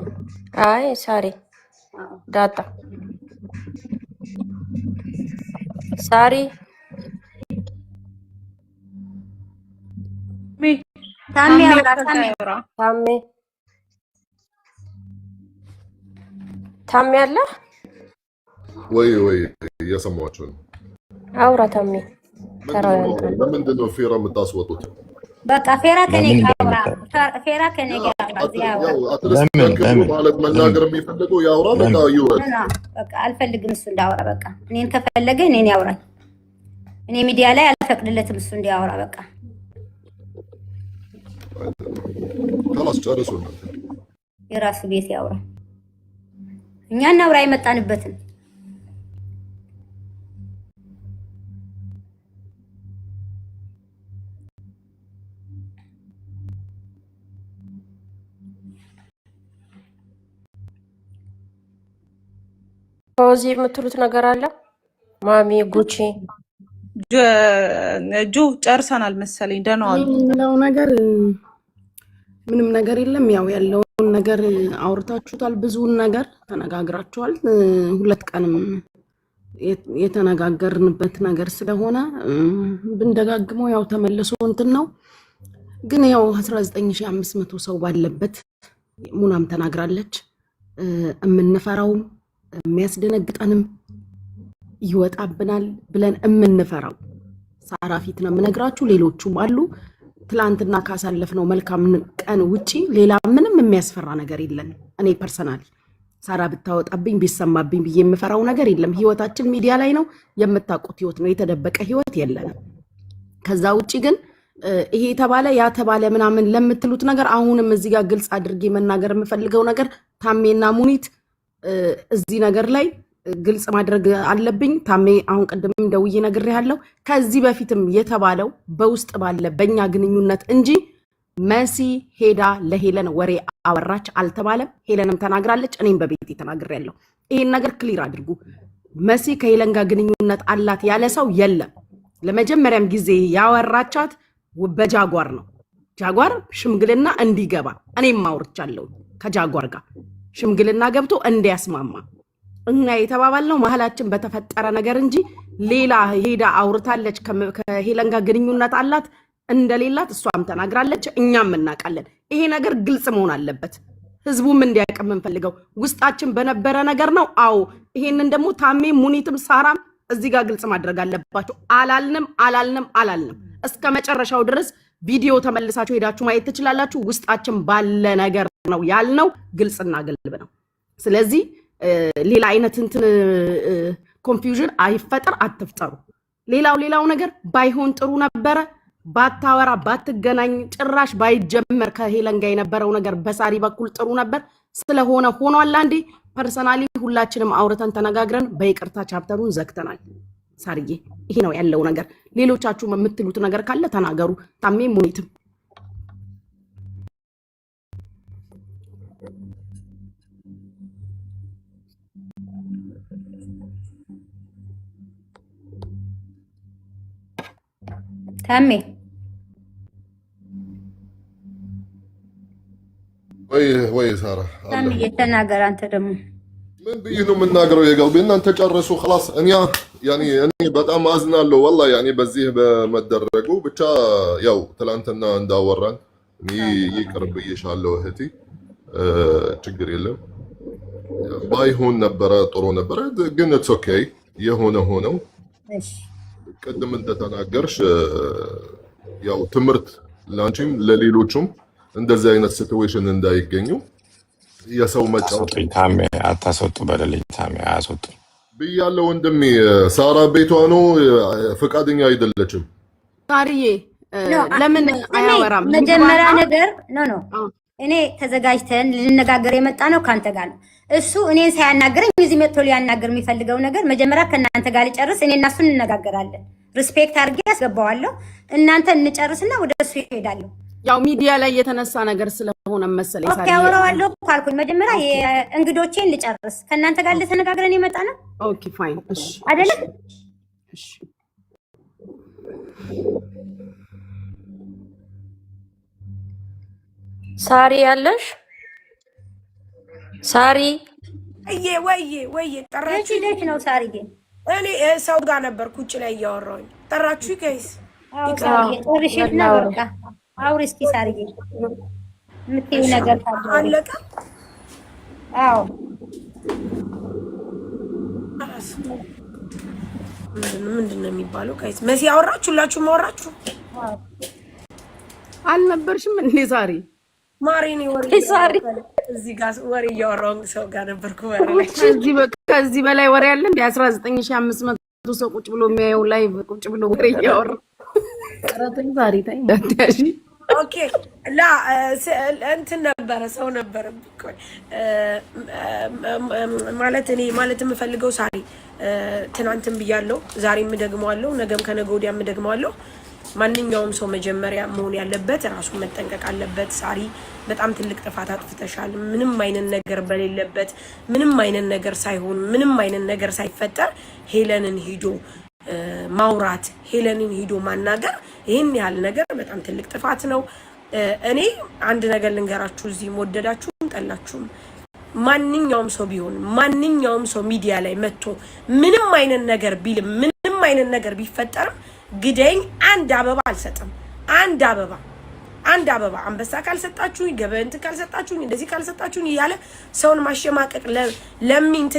Speaker 6: አይ ሳሪ ዳጣ ሳሪ
Speaker 1: ታሚ
Speaker 6: አለ
Speaker 12: ወይ እየሰማችሁ ነው?
Speaker 6: አውራ ታሚ
Speaker 12: ለምንድን ነው ፌራ የምታስወጡት?
Speaker 1: በቃ ፌራ ከኔ ጋር ፌራ ከኔ ጋር
Speaker 12: ማለት መናገር የሚፈልገው ያውራ። በቃ ይወጣ።
Speaker 1: በቃ አልፈልግም እሱ እንዳወራ። በቃ እኔን ከፈለገ እኔን ያውራል። እኔ ሚዲያ ላይ አልፈቅድለትም እሱ እንዲያወራ። በቃ
Speaker 12: خلاص ጨርሱ።
Speaker 1: የራሱ ቤት ያውራ። እኛ እናውራ የመጣንበትን
Speaker 6: ፖዚ የምትሉት ነገር አለ? ማሚ ጉቺ
Speaker 5: ጆ ጨርሰናል መሰለኝ። ደህና ዋሉ።
Speaker 2: ምንም ነገር ምንም ነገር የለም። ያው ያለውን ነገር አውርታችሁታል፣ ብዙውን ነገር ተነጋግራችኋል። 2 ቀንም የተነጋገርንበት ነገር ስለሆነ ብንደጋግመው ያው ተመልሶ እንትን ነው። ግን ያው 19500 ሰው ባለበት ሙናም ተናግራለች። እምንፈራውም የሚያስደነግጠንም ይወጣብናል ብለን እምንፈራው ሳራ ፊት ነው የምነግራችሁ። ሌሎቹም አሉ። ትላንትና ካሳለፍነው መልካም ቀን ውጪ ሌላ ምንም የሚያስፈራ ነገር የለም። እኔ ፐርሰናሊ ሳራ ብታወጣብኝ ቢሰማብኝ ብዬ የምፈራው ነገር የለም። ህይወታችን ሚዲያ ላይ ነው፣ የምታውቁት ህይወት ነው፣ የተደበቀ ህይወት የለንም። ከዛ ውጪ ግን ይሄ ተባለ ያ ተባለ ምናምን ለምትሉት ነገር አሁንም እዚህ ጋር ግልጽ አድርጌ መናገር የምፈልገው ነገር ታሜና ሙኒት እዚህ ነገር ላይ ግልጽ ማድረግ አለብኝ። ታሜ አሁን ቀደም ደውዬ ነግሬሃለሁ። ከዚህ በፊትም የተባለው በውስጥ ባለ በእኛ ግንኙነት እንጂ መሲ ሄዳ ለሄለን ወሬ አወራች አልተባለም። ሄለንም ተናግራለች፣ እኔም በቤቴ ተናግሬያለሁ። ይሄን ነገር ክሊር አድርጉ። መሲ ከሄለን ጋር ግንኙነት አላት ያለ ሰው የለም። ለመጀመሪያም ጊዜ ያወራቻት በጃጓር ነው። ጃጓር ሽምግልና እንዲገባ እኔም አውርቻለሁ። ከጃጓር ጋር ሽምግልና ገብቶ እንዲያስማማ እኛ የተባባልነው መሀላችን በተፈጠረ ነገር እንጂ ሌላ ሄዳ አውርታለች ከሄለን ጋር ግንኙነት አላት እንደሌላት እሷም ተናግራለች፣ እኛም እናውቃለን። ይሄ ነገር ግልጽ መሆን አለበት፣ ህዝቡም እንዲያውቅ የምንፈልገው ውስጣችን በነበረ ነገር ነው። አዎ ይሄንን ደግሞ ታሜ ሙኒትም ሳራም እዚህ ጋር ግልጽ ማድረግ አለባቸው። አላልንም እስከ መጨረሻው ድረስ ቪዲዮ ተመልሳችሁ ሄዳችሁ ማየት ትችላላችሁ። ውስጣችን ባለ ነገር ነው ያልነው፣ ግልጽና ግልብ ነው። ስለዚህ ሌላ አይነት እንትን ኮንፊውዥን አይፈጠር፣ አትፍጠሩ። ሌላው ነገር ባይሆን ጥሩ ነበረ። ባታወራ ባትገናኝ ጭራሽ ባይጀመር ከሄለን ጋር የነበረው ነገር በሳሪ በኩል ጥሩ ነበር። ስለሆነ ሆኗል። አንዴ ፐርሰናሊ ሁላችንም አውርተን ተነጋግረን በይቅርታ ቻፕተሩን ዘግተናል። ሳርዬ ይሄ ነው ያለው ነገር። ሌሎቻችሁ የምትሉት ነገር ካለ ተናገሩ። ታሜ ሙኒትም
Speaker 1: ታሜ
Speaker 12: ወይ ሳራ
Speaker 1: ታሜ የተናገር። አንተ ደግሞ
Speaker 12: ምን ብዬ ነው የምናገረው? የቀልቤ እናንተ ጨርሱ خلاص። እኔ በጣም አዝናለሁ والله በዚህ በመደረጉ ብቻ ያው ትላንትና እንዳወራን እኔ ይቅር ብዬሻለሁ እህቴ፣ ችግር የለም። ባይሆን ነበረ ጥሩ ነበረ፣ ግን it's okay የሆነ ሆነው።
Speaker 1: እሺ
Speaker 12: ቅድም እንደተናገርሽ ያው ትምህርት ላንቺም ለሌሎቹም እንደዚህ አይነት ሲቹዌሽን እንዳይገኙ የሰው መጫወት
Speaker 9: ታሜ አታስወጡ በለልኝ። ታሜ አያስወጡ
Speaker 12: ብያለሁ ወንድሜ። ሳራ ቤቷ ነው፣ ፈቃደኛ አይደለችም።
Speaker 2: ሳሪዬ ለምን አያወራም?
Speaker 1: መጀመሪያ ነገር ኖ እኔ ተዘጋጅተን ልንነጋገር የመጣ ነው ካንተ ጋር ነው። እሱ እኔን ሳያናገረኝ እዚህ መጥቶ ሊያናገር የሚፈልገው ነገር መጀመሪያ ከእናንተ ጋር ሊጨርስ፣ እኔ እና እሱ እንነጋገራለን። ሪስፔክት አድርጌ ያስገባዋለሁ። እናንተ እንጨርስና ወደ እሱ ይሄዳለሁ።
Speaker 2: ያው ሚዲያ ላይ የተነሳ ነገር ስለሆነ መሰለኝ
Speaker 1: ኦኬ አወራዋለሁ ካልኩኝ መጀመሪያ የእንግዶቼን ልጨርስ። ከእናንተ ጋር ልተነጋግረን የመጣ ነው።
Speaker 2: ኦኬ ፋይን። እሺ
Speaker 1: አይደለ?
Speaker 2: እሺ
Speaker 6: ሳሪ ያለሽ ሳሪ
Speaker 10: ወይዬ ጠራችሁ?
Speaker 1: ደች ነው ሳሪዬ።
Speaker 10: እኔ ሰው ጋር ነበርኩ ውጭ ላይ እያወራሁኝ። ጠራችሁ ጋይስ?
Speaker 1: ጨርሼና በቃ አውሪ እስኪ ሳሪዬ የምትይው ነገር
Speaker 10: አለቀ?
Speaker 1: አዎ
Speaker 10: ምንድን ነው የሚባለው ጋይስ? መሲ አወራችሁ? ሁላችሁም አወራችሁ?
Speaker 2: አልነበርሽም እንዴ ዛሬ?
Speaker 10: ማሪኒ ወሬ
Speaker 6: ሳሪ
Speaker 10: እዚህ ጋር ወሬ እያወራሁ ሰው ጋር ነበርኩ።
Speaker 2: ከዚህ በላይ ወሬ አለ እንዴ? 19500 ሰው ቁጭ ብሎ የሚያየው ላይቭ ቁጭ ብሎ ወሬ እያወራ አራተኛ ዛሬ ታይ እንዳትያሺ።
Speaker 10: ኦኬ ላ እንትን ነበረ ሰው ነበረ ቢቆይ እኔ ማለት የምፈልገው ሳሪ ትናንትም ብያለሁ፣ ዛሬም ደግመዋለሁ፣ ነገም ከነገ ወዲያም ደግመዋለሁ። ማንኛውም ሰው መጀመሪያ መሆን ያለበት ራሱን መጠንቀቅ አለበት። ሳሪ በጣም ትልቅ ጥፋት አጥፍተሻል። ምንም አይነት ነገር በሌለበት ምንም አይነት ነገር ሳይሆን ምንም አይነት ነገር ሳይፈጠር ሄለንን ሂዶ ማውራት፣ ሄለንን ሂዶ ማናገር፣ ይሄን ያህል ነገር በጣም ትልቅ ጥፋት ነው። እኔ አንድ ነገር ልንገራችሁ፣ እዚህ ወደዳችሁም ጠላችሁም ማንኛውም ሰው ቢሆን ማንኛውም ሰው ሚዲያ ላይ መጥቶ ምንም አይነት ነገር ቢልም ምንም አይነት ነገር ቢፈጠርም ግደኝ አንድ አበባ አልሰጥም። አንድ አበባ አንበሳ ካልሰጣችሁኝ ገበንት ካልሰጣችሁኝ እንደዚህ ካልሰጣችሁኝ እያለ ሰውን ማሸማቀቅ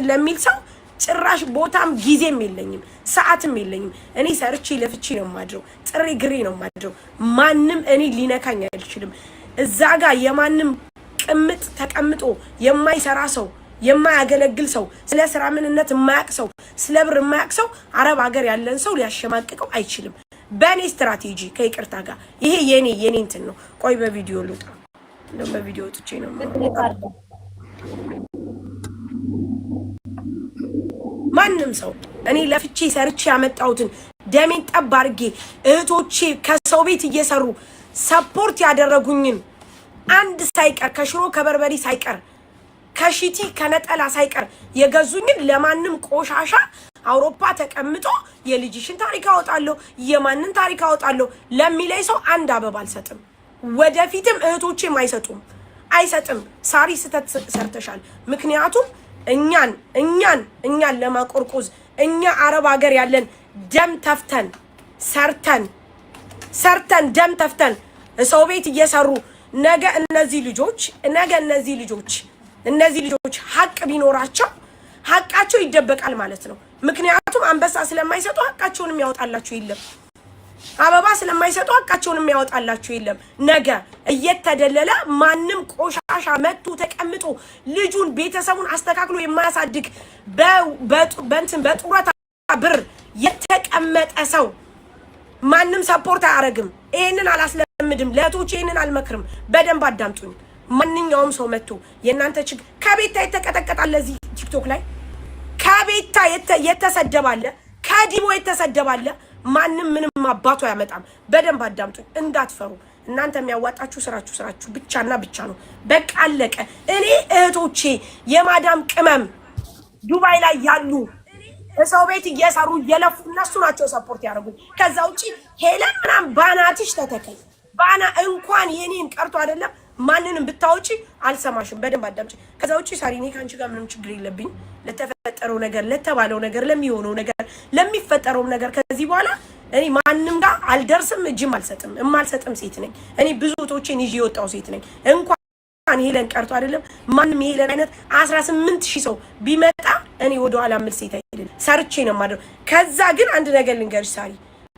Speaker 10: ለሚል ሰው ጭራሽ ቦታም ጊዜም የለኝም ሰዓትም የለኝም። እኔ ሰርቼ ለፍቼ ነው ማድረው፣ ጥሬ ግሬ ነው ማድረው። ማንም እኔ ሊነካኝ አይችልም። እዛ ጋር የማንም ቅምጥ ተቀምጦ የማይሰራ ሰው የማያገለግል ሰው ስለ ስራ ምንነት የማያቅ ሰው ስለ ብር የማያቅ ሰው አረብ ሀገር ያለን ሰው ሊያሸማቅቀው አይችልም። በእኔ ስትራቴጂ ከይቅርታ ጋር ይሄ የኔ እንትን ነው። ቆይ በቪዲዮ ልውጣ። እንደውም በቪዲዮ ወጥቼ ነው ማንም ሰው እኔ ለፍቼ ሰርቼ ያመጣሁትን ደሜን ጠብ አድርጌ እህቶቼ ከሰው ቤት እየሰሩ ሰፖርት ያደረጉኝን አንድ ሳይቀር ከሽሮ ከበርበሪ ሳይቀር ከሺቲ ከነጠላ ሳይቀር የገዙኝን ለማንም ቆሻሻ አውሮፓ ተቀምጦ የልጅሽን ታሪክ አወጣለሁ የማንን ታሪክ አወጣለሁ ለሚለይ ሰው አንድ አበባ አልሰጥም። ወደፊትም እህቶቼም አይሰጥም። ሳሪ ስተት ሰርተሻል። ምክንያቱም እኛን ለማቆርቆዝ እኛ አረብ ሀገር ያለን ደም ተፍተን ሰርተን ደም ተፍተን ሰው ቤት እየሰሩ ነገ እነዚህ ልጆች ሀቅ ቢኖራቸው ሀቃቸው ይደበቃል ማለት ነው። ምክንያቱም አንበሳ ስለማይሰጡ ሀቃቸውንም ያወጣላችሁ የለም። አበባ ስለማይሰጡ ሀቃቸውንም ያወጣላችሁ የለም። ነገ እየተደለለ ማንም ቆሻሻ መጥቶ ተቀምጦ ልጁን ቤተሰቡን አስተካክሎ የማያሳድግ በጡረታ ብር የተቀመጠ ሰው ማንም ሰፖርት አያረግም። ይሄንን አላስለምድም። ለእህቶቼ ይሄንን አልመክርም። በደንብ አዳምጡኝ። ማንኛውም ሰው መጥቶ የእናንተ ችግር ከቤታ የተቀጠቀጣለ እዚህ ቲክቶክ ላይ ከቤታ የተሰደባለ ከዲቦ የተሰደባለ ማንም ምንም አባቱ ያመጣም። በደንብ አዳምጡኝ፣ እንዳትፈሩ። እናንተ የሚያዋጣችሁ ስራችሁ ብቻና ብቻ ነው። በቃ አለቀ። እኔ እህቶቼ የማዳም ቅመም ዱባይ ላይ ያሉ ሰው ቤት እየሰሩ እየለፉ እነሱ ናቸው ሰፖርት ያደርጉኝ። ከዛ ውጪ ሄለን ምናምን ባናትሽ ተተከይ ባና እንኳን የኔን ቀርቶ አይደለም ማንንም ብታውጪ አልሰማሽም። በደንብ አዳምጪ። ከዛ ውጪ ሳሪ እኔ ካንቺ ጋር ምንም ችግር የለብኝ። ለተፈጠረው ነገር ለተባለው ነገር ለሚሆነው ነገር ለሚፈጠረው ነገር ከዚህ በኋላ እኔ ማንንም ጋር አልደርስም፣ እጅም አልሰጥም። የማልሰጥም ሴት ነኝ እኔ። ብዙ ቶቼን ይዤ የወጣው ሴት ነኝ። እንኳን ሄለን ቀርቶ አይደለም ማንም የሄለን አይነት 18000 ሰው ቢመጣ እኔ ወደ ኋላ ምል ሴት አይደለም። ሰርቼ ነው ማድረግ። ከዛ ግን አንድ ነገር ልንገርሽ ሳሪ፣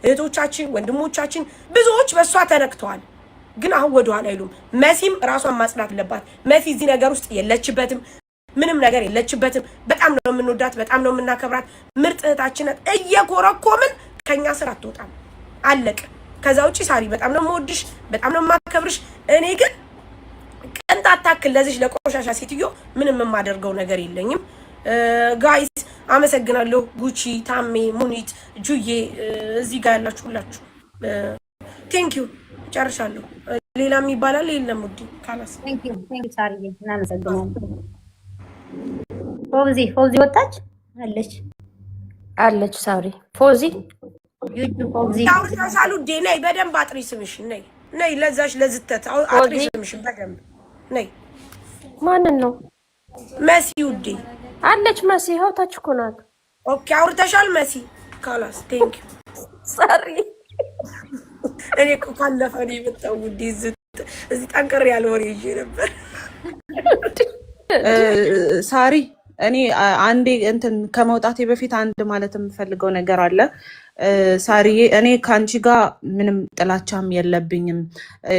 Speaker 10: እህቶቻችን ወንድሞቻችን ብዙዎች በሷ ተነክተዋል። ግን አሁን ወደ ኋላ አይሉም። መሲም ራሷን ማጽናት አለባት። መሲ እዚህ ነገር ውስጥ የለችበትም፣ ምንም ነገር የለችበትም። በጣም ነው የምንወዳት፣ በጣም ነው የምናከብራት። ምርጥ እህታችን ናት። እየኮረኮምን ከኛ ስራ አትወጣም። አለቀ። ከዛ ውጪ ሳሪ በጣም ነው የምወድሽ፣ በጣም ነው የማከብርሽ። እኔ ግን ቅንጣት ታክል ለዚህ ለቆሻሻ ሴትዮ ምንም የማደርገው ነገር የለኝም። ጋይስ አመሰግናለሁ። ጉቺ፣ ታሜ፣ ሙኒት፣ ጁዬ እዚህ ጋር ያላችሁ ሁላችሁ ቴንክ ዩ። ጨርሻለሁ። ሌላም ይባላል የለም? ውዴ ካላስ
Speaker 1: ቴንክ ዩ ሳሪ እናመሰግናለን። ፎዚ ወጣች አለች ሳሪ ፎዚ
Speaker 10: ታውቃለሽ ውዴ። ነይ በደንብ አጥሪ ስምሽ። ነይ ለዛሽ ለዝተት አጥሪ ስምሽ በደንብ ነይ።
Speaker 6: ማንን ነው?
Speaker 10: መሲ ውዴ
Speaker 6: አለች። መሲ ይኸው ታች እኮ ናት።
Speaker 10: ኦኬ አውርተሻል መሲ? ካላስ ቴንክ ዩ
Speaker 6: ሳሪ።
Speaker 10: እኔ እኮ ካለፈ ነው የመጣው ውዴ። እዚህ ጠንከር ያለ ወሬ ይዤ ነበር።
Speaker 5: ሳሪ እኔ አንዴ እንትን ከመውጣቴ በፊት አንድ ማለት የምፈልገው ነገር አለ። ሳሪዬ እኔ ከአንቺ ጋር ምንም ጥላቻም የለብኝም።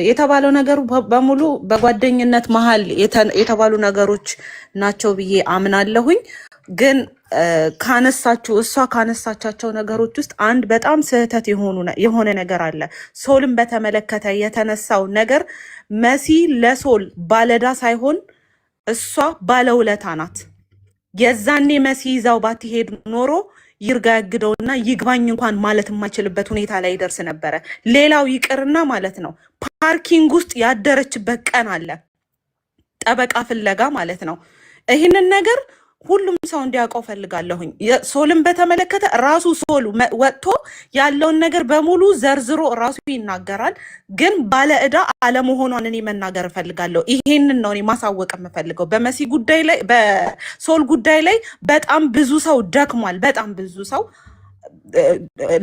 Speaker 5: የተባለው ነገር በሙሉ በጓደኝነት መሀል የተባሉ ነገሮች ናቸው ብዬ አምናለሁኝ። ግን እሷ ካነሳቻቸው ነገሮች ውስጥ አንድ በጣም ስህተት የሆነ ነገር አለ። ሶልን በተመለከተ የተነሳው ነገር መሲ ለሶል ባለዳ ሳይሆን እሷ ባለውለታ ናት። የዛኔ መሲ ይዛው ባትሄድ ኖሮ ይርጋ ያግደውና ይግባኝ እንኳን ማለት የማይችልበት ሁኔታ ላይ ይደርስ ነበረ። ሌላው ይቅርና ማለት ነው ፓርኪንግ ውስጥ ያደረችበት ቀን አለ፣ ጠበቃ ፍለጋ ማለት ነው። ይህንን ነገር ሁሉም ሰው እንዲያውቀው ፈልጋለሁኝ። ሶልን በተመለከተ ራሱ ሶል ወጥቶ ያለውን ነገር በሙሉ ዘርዝሮ ራሱ ይናገራል። ግን ባለ ዕዳ አለመሆኗን እኔ መናገር ፈልጋለሁ። ይሄንን ነው እኔ ማሳወቅ የምፈልገው። በመሲ ጉዳይ ላይ በሶል ጉዳይ ላይ በጣም ብዙ ሰው ደክሟል። በጣም ብዙ ሰው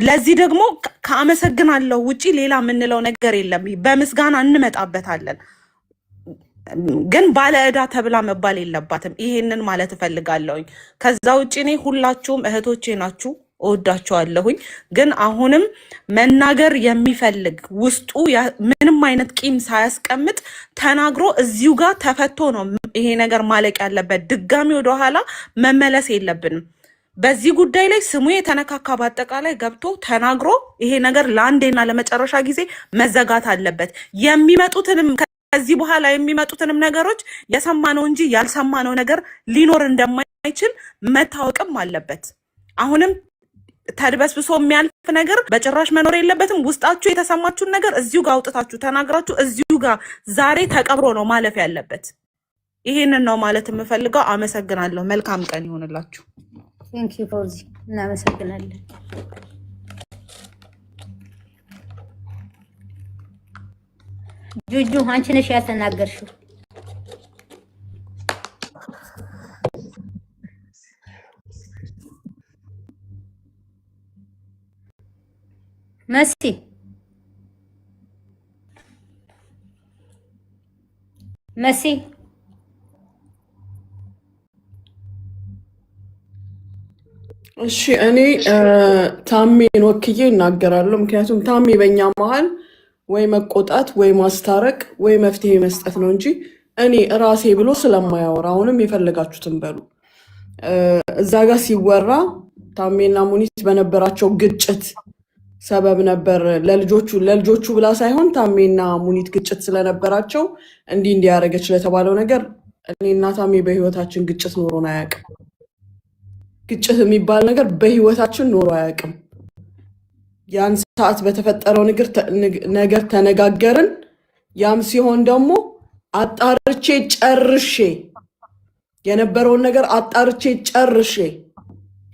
Speaker 5: ለዚህ ደግሞ ከአመሰግናለሁ ውጪ ሌላ የምንለው ነገር የለም። በምስጋና እንመጣበታለን። ግን ባለ ዕዳ ተብላ መባል የለባትም። ይሄንን ማለት እፈልጋለሁኝ። ከዛ ውጪ እኔ ሁላችሁም እህቶቼ ናችሁ፣ እወዳችኋለሁኝ። ግን አሁንም መናገር የሚፈልግ ውስጡ ምንም አይነት ቂም ሳያስቀምጥ ተናግሮ እዚሁ ጋር ተፈቶ ነው ይሄ ነገር ማለቅ ያለበት። ድጋሚ ወደኋላ መመለስ የለብንም። በዚህ ጉዳይ ላይ ስሙ የተነካካ በአጠቃላይ ገብቶ ተናግሮ ይሄ ነገር ለአንዴና ለመጨረሻ ጊዜ መዘጋት አለበት። የሚመጡትንም ከዚህ በኋላ የሚመጡትንም ነገሮች የሰማነው እንጂ ያልሰማነው ነገር ሊኖር እንደማይችል መታወቅም አለበት። አሁንም ተድበስብሶ የሚያልፍ ነገር በጭራሽ መኖር የለበትም። ውስጣችሁ የተሰማችሁን ነገር እዚሁ ጋር አውጥታችሁ ተናግራችሁ እዚሁ ጋር ዛሬ ተቀብሮ ነው ማለፍ ያለበት። ይሄንን ነው ማለት የምፈልገው። አመሰግናለሁ። መልካም ቀን ይሆንላችሁ።
Speaker 1: ቴንክ ዩ ፎዚ፣ እናመሰግናለን። ጁጁ አንቺ ነሽ ያተናገርሽው። መሲ
Speaker 7: እሺ እኔ ታሜን ወክዬ እናገራለሁ። ምክንያቱም ታሜ በእኛ መሀል ወይ መቆጣት ወይ ማስታረቅ ወይ መፍትሄ መስጠት ነው እንጂ እኔ ራሴ ብሎ ስለማያወራ አሁንም የፈለጋችሁትን በሉ። እዛ ጋር ሲወራ ታሜና ሙኒት በነበራቸው ግጭት ሰበብ ነበር ለልጆቹ ብላ ሳይሆን ታሜና ሙኒት ግጭት ስለነበራቸው እንዲያረገች ለተባለው ነገር እኔና ታሜ በህይወታችን ግጭት ኖሮን አያውቅም። ግጭት የሚባል ነገር በህይወታችን ኖሮ አያውቅም። ያን ሰዓት በተፈጠረው ነገር ተነጋገርን። ያም ሲሆን ደግሞ አጣርቼ ጨርሼ የነበረውን ነገር አጣርቼ ጨርሼ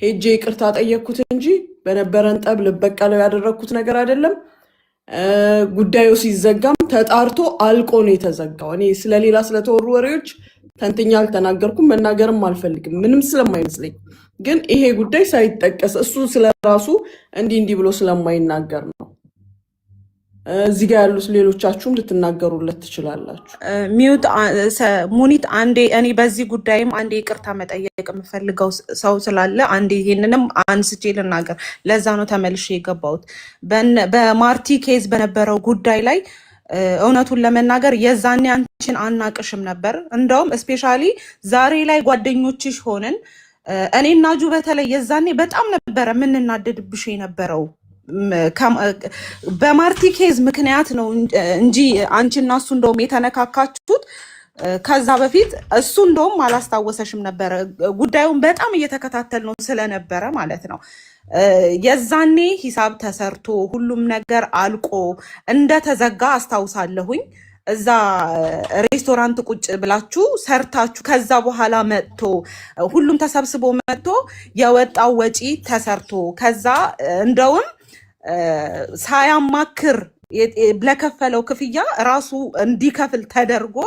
Speaker 7: ሄጄ ይቅርታ ጠየቅኩት እንጂ በነበረን ጠብ ልበቀለው ያደረግኩት ነገር አይደለም። ጉዳዩ ሲዘጋም ተጣርቶ አልቆ ነው የተዘጋው። እኔ ስለሌላ ስለተወሩ ወሬዎች ተንትኛ አልተናገርኩም፣ መናገርም አልፈልግም ምንም ስለማይመስለኝ። ግን ይሄ ጉዳይ ሳይጠቀስ እሱ ስለራሱ እንዲህ ብሎ ስለማይናገር ነው። እዚህ ጋር ያሉት ሌሎቻችሁም ልትናገሩለት ትችላላችሁ።
Speaker 5: ሚውት ሙኒት አንዴ እኔ በዚህ ጉዳይም አንዴ ይቅርታ መጠየቅ የምፈልገው ሰው ስላለ አንዴ ይሄንንም አንስቼ ልናገር። ለዛ ነው ተመልሼ የገባሁት። በማርቲ ኬዝ በነበረው ጉዳይ ላይ እውነቱን ለመናገር የዛኔ አንቺን አናቅሽም ነበር። እንደውም ስፔሻሊ ዛሬ ላይ ጓደኞችሽ ሆነን እኔና ጁ በተለይ የዛኔ በጣም ነበረ የምንናደድብሽ የነበረው በማርቲ ኬዝ ምክንያት ነው እንጂ አንቺና እሱ እንደውም የተነካካችሁት ከዛ በፊት እሱ እንደውም አላስታወሰሽም ነበረ። ጉዳዩን በጣም እየተከታተል ነው ስለነበረ ማለት ነው። የዛኔ ሂሳብ ተሰርቶ ሁሉም ነገር አልቆ እንደተዘጋ አስታውሳለሁኝ። እዛ ሬስቶራንት ቁጭ ብላችሁ ሰርታችሁ ከዛ በኋላ መጥቶ ሁሉም ተሰብስቦ መጥቶ የወጣው ወጪ ተሰርቶ ከዛ እንደውም ሳያማክር ለከፈለው ክፍያ ራሱ እንዲከፍል ተደርጎ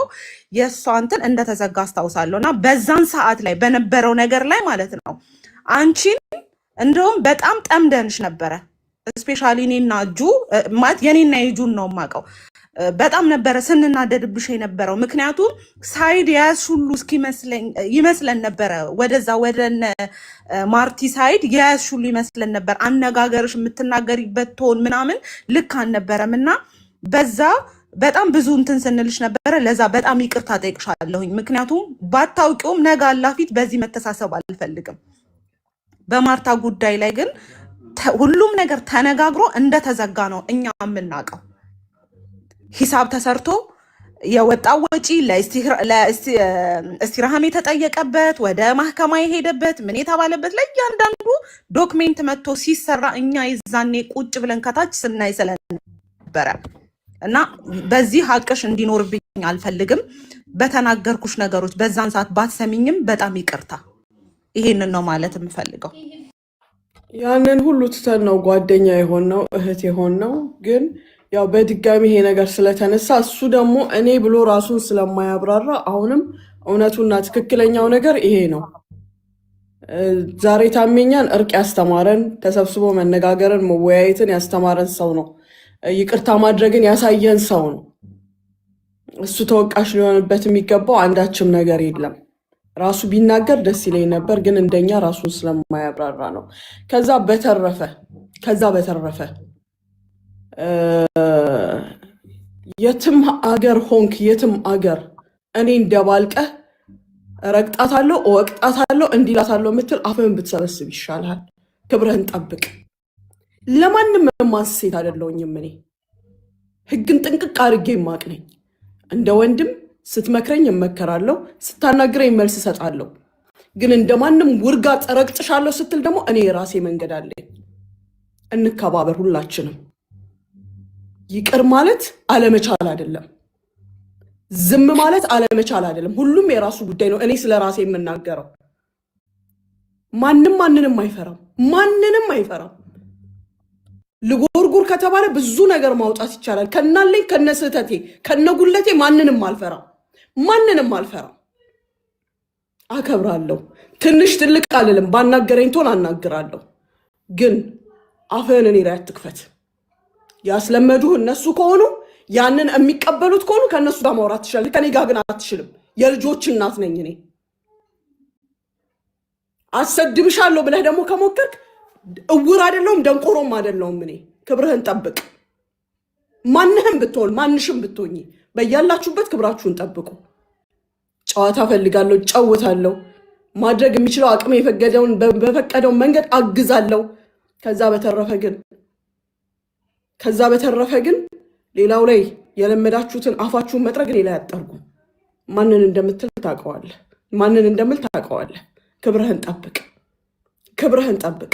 Speaker 5: የእሷ እንትን እንደተዘጋ አስታውሳለሁ። እና በዛን ሰዓት ላይ በነበረው ነገር ላይ ማለት ነው አንቺን እንደውም በጣም ጠምደንሽ ነበረ። ስፔሻሊ እኔና እጁ ማለት የኔና የጁን ነው የማውቀው። በጣም ነበረ ስንናደድብሽ የነበረው። ምክንያቱም ሳይድ ያዝ ሁሉ ይመስለን ነበረ። ወደዛ ወደነ ማርቲ ሳይድ ያዝ ሁሉ ይመስለን ነበር። አነጋገርሽ የምትናገሪበት ቶን ምናምን ልክ አልነበረም እና በዛ በጣም ብዙ እንትን ስንልሽ ነበረ። ለዛ በጣም ይቅርታ ጠይቅሻለሁኝ። ምክንያቱም ባታውቂውም ነገ አላፊት በዚህ መተሳሰብ አልፈልግም። በማርታ ጉዳይ ላይ ግን ሁሉም ነገር ተነጋግሮ እንደተዘጋ ነው እኛ የምናውቀው። ሂሳብ ተሰርቶ የወጣው ወጪ ለእስቲራሃም የተጠየቀበት ወደ ማህከማ የሄደበት ምን የተባለበት ለእያንዳንዱ ዶክሜንት መጥቶ ሲሰራ እኛ የዛኔ ቁጭ ብለን ከታች ስናይ ስለነበረ እና በዚህ ሀቅሽ እንዲኖርብኝ አልፈልግም። በተናገርኩሽ ነገሮች በዛን ሰዓት ባትሰሚኝም በጣም ይቅርታ። ይሄንን ነው ማለት የምፈልገው።
Speaker 7: ያንን ሁሉ ትተን ነው ጓደኛ የሆን ነው እህት የሆን ነው። ግን ያው በድጋሚ ይሄ ነገር ስለተነሳ እሱ ደግሞ እኔ ብሎ ራሱን ስለማያብራራ አሁንም እውነቱና ትክክለኛው ነገር ይሄ ነው። ዛሬ ታሜኛን እርቅ ያስተማረን፣ ተሰብስቦ መነጋገርን መወያየትን ያስተማረን ሰው ነው። ይቅርታ ማድረግን ያሳየን ሰው ነው። እሱ ተወቃሽ ሊሆንበት የሚገባው አንዳችም ነገር የለም። ራሱ ቢናገር ደስ ይለኝ ነበር፣ ግን እንደኛ ራሱን ስለማያብራራ ነው። ከዛ በተረፈ የትም አገር ሆንክ የትም አገር እኔ እንደባልቀህ ረግጣታለሁ እወቅጣታለሁ እንዲላታለሁ የምትል አፍህን ብትሰበስብ ይሻላል። ክብርህን ጠብቅ። ለማንም የማንስ ሴት አይደለሁኝም። እኔ ህግን ጥንቅቅ አድርጌ የማቅ ነኝ። እንደ ወንድም ስትመክረኝ እመከራለሁ፣ ስታናግረኝ መልስ እሰጣለሁ። ግን እንደማንም ውርጋጥ ረግጥሻለሁ ስትል ደግሞ እኔ የራሴ መንገድ አለኝ። እንከባበር ሁላችንም። ይቅር ማለት አለመቻል አይደለም፣ ዝም ማለት አለመቻል አይደለም። ሁሉም የራሱ ጉዳይ ነው። እኔ ስለ ራሴ የምናገረው ማንንም አይፈራም። ልጎርጉር ከተባለ ብዙ ነገር ማውጣት ይቻላል። ከናለኝ ከነስህተቴ ከነጉለቴ ማንንም አልፈራም። አከብራለሁ። ትንሽ ትልቅ አልልም። ባናገረኝ ቶን አናግራለሁ። ግን አፍህን እኔ ላይ አትክፈት። ያስለመዱህ እነሱ ከሆኑ ያንን የሚቀበሉት ከሆኑ ከእነሱ ጋር ማውራት ትችላለህ። ከኔ ጋር ግን አትችልም። የልጆች እናት ነኝ እኔ። አሰድብሻለሁ ብለህ ደግሞ ከሞከርክ እውር አይደለሁም ደንቆሮም አይደለሁም። እኔ ክብርህን ጠብቅ። ማንሽም ብትሆኝ በያላችሁበት ክብራችሁን ጠብቁ። ጨዋታ ፈልጋለሁ፣ ጨውታለሁ። ማድረግ የሚችለው አቅሜ በፈቀደው መንገድ አግዛለሁ። ከዛ በተረፈ ግን ሌላው ላይ የለመዳችሁትን አፋችሁን መጥረግ ሌላ ያጠርጉ። ማንን እንደምትል ታውቀዋለህ። ክብርህን ጠብቅ።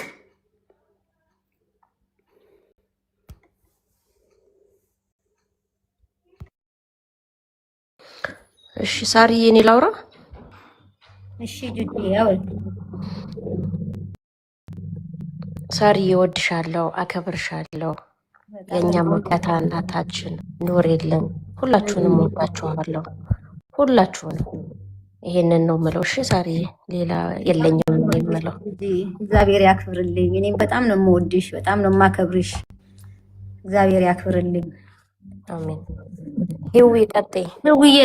Speaker 6: እሺ ሳርዬ እኔ ላውራ።
Speaker 1: እሺ ጁጂ ያው
Speaker 6: ሳርዬ እወድሻለሁ፣ አከብርሻለሁ። የኛ መከታ እናታችን ኖር የለም። ሁላችሁንም ወዳችኋለሁ፣ ሁላችሁንም። ይሄንን ነው የምለው። እሺ ሳርዬ ሌላ የለኝም የምለው።
Speaker 1: እግዚአብሔር ያክብርልኝ። እኔም በጣም ነው የምወድሽ፣ በጣም ነው የማከብርሽ። እግዚአብሔር ያክብርልኝ።
Speaker 6: አሜን። ሂዊ